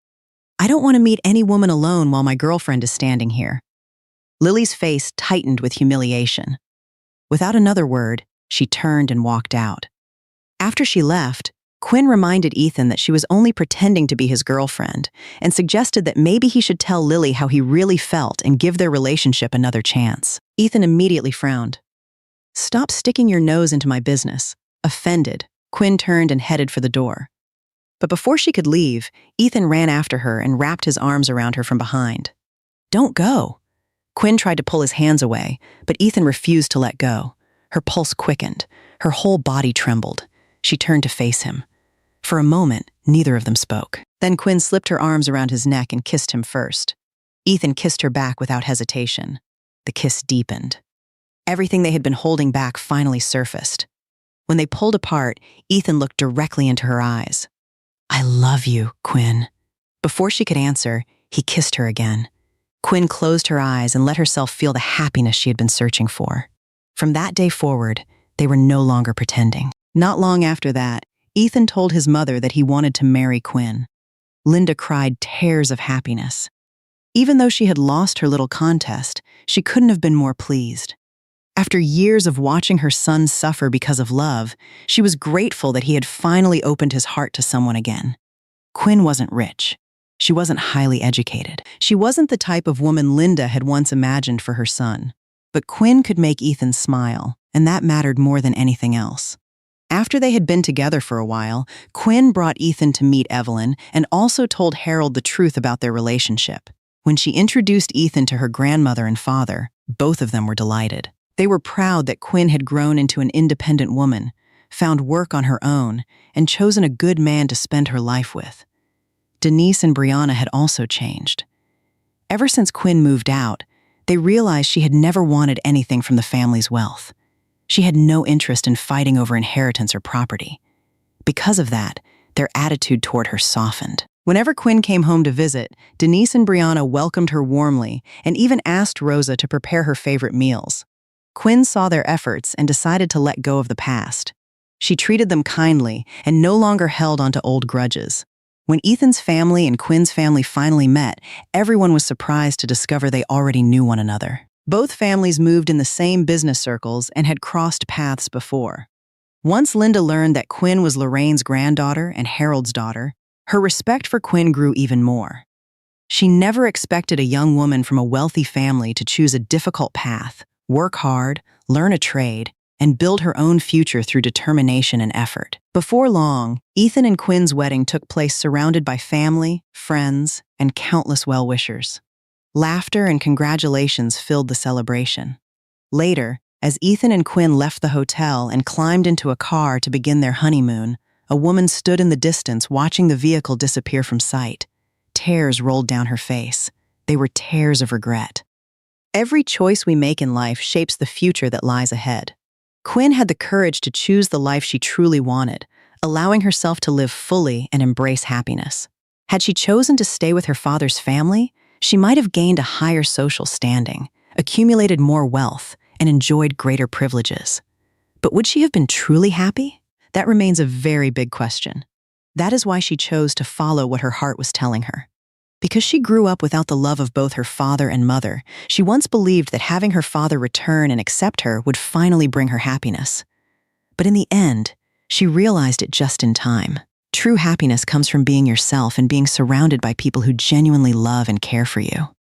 "I don't want to meet any woman alone while my girlfriend is standing here." Lily's face tightened with humiliation. Without another word, she turned and walked out. After she left, Quinn reminded Ethan that she was only pretending to be his girlfriend and suggested that maybe he should tell Lily how he really felt and give their relationship another chance. Ethan immediately frowned. "Stop sticking your nose into my business." Offended, Quinn turned and headed for the door. But before she could leave, Ethan ran after her and wrapped his arms around her from behind. "Don't go." Quinn tried to pull his hands away, but Ethan refused to let go. Her pulse quickened. Her whole body trembled. She turned to face him. For a moment, neither of them spoke. Then Quinn slipped her arms around his neck and kissed him first. Ethan kissed her back without hesitation. The kiss deepened. Everything they had been holding back finally surfaced. When they pulled apart, Ethan looked directly into her eyes. "I love you, Quinn." Before she could answer, he kissed her again. Quinn closed her eyes and let herself feel the happiness she had been searching for. From that day forward, they were no longer pretending. Not long after that, Ethan told his mother that he wanted to marry Quinn. Linda cried tears of happiness. Even though she had lost her little contest, she couldn't have been more pleased. After years of watching her son suffer because of love, she was grateful that he had finally opened his heart to someone again. Quinn wasn't rich. She wasn't highly educated. She wasn't the type of woman Linda had once imagined for her son. But Quinn could make Ethan smile, and that mattered more than anything else. After they had been together for a while, Quinn brought Ethan to meet Evelyn and also told Harold the truth about their relationship. When she introduced Ethan to her grandmother and father, both of them were delighted. They were proud that Quinn had grown into an independent woman, found work on her own, and chosen a good man to spend her life with. Denise and Brianna had also changed. Ever since Quinn moved out, they realized she had never wanted anything from the family's wealth. She had no interest in fighting over inheritance or property. Because of that, their attitude toward her softened. Whenever Quinn came home to visit, Denise and Brianna welcomed her warmly and even asked Rosa to prepare her favorite meals. Quinn saw their efforts and decided to let go of the past. She treated them kindly and no longer held onto old grudges. When Ethan's family and Quinn's family finally met, everyone was surprised to discover they already knew one another. Both families moved in the same business circles and had crossed paths before. Once Linda learned that Quinn was Lorraine's granddaughter and Harold's daughter, her respect for Quinn grew even more. She never expected a young woman from a wealthy family to choose a difficult path, work hard, learn a trade, and build her own future through determination and effort. Before long, Ethan and Quinn's wedding took place surrounded by family, friends, and countless well-wishers. Laughter and congratulations filled the celebration. Later, as Ethan and Quinn left the hotel and climbed into a car to begin their honeymoon, a woman stood in the distance watching the vehicle disappear from sight. Tears rolled down her face. They were tears of regret. Every choice we make in life shapes the future that lies ahead. Quinn had the courage to choose the life she truly wanted, allowing herself to live fully and embrace happiness. Had she chosen to stay with her father's family, she might have gained a higher social standing, accumulated more wealth, and enjoyed greater privileges. But would she have been truly happy? That remains a very big question. That is why she chose to follow what her heart was telling her. Because she grew up without the love of both her father and mother, she once believed that having her father return and accept her would finally bring her happiness. But in the end, she realized it just in time. True happiness comes from being yourself and being surrounded by people who genuinely love and care for you.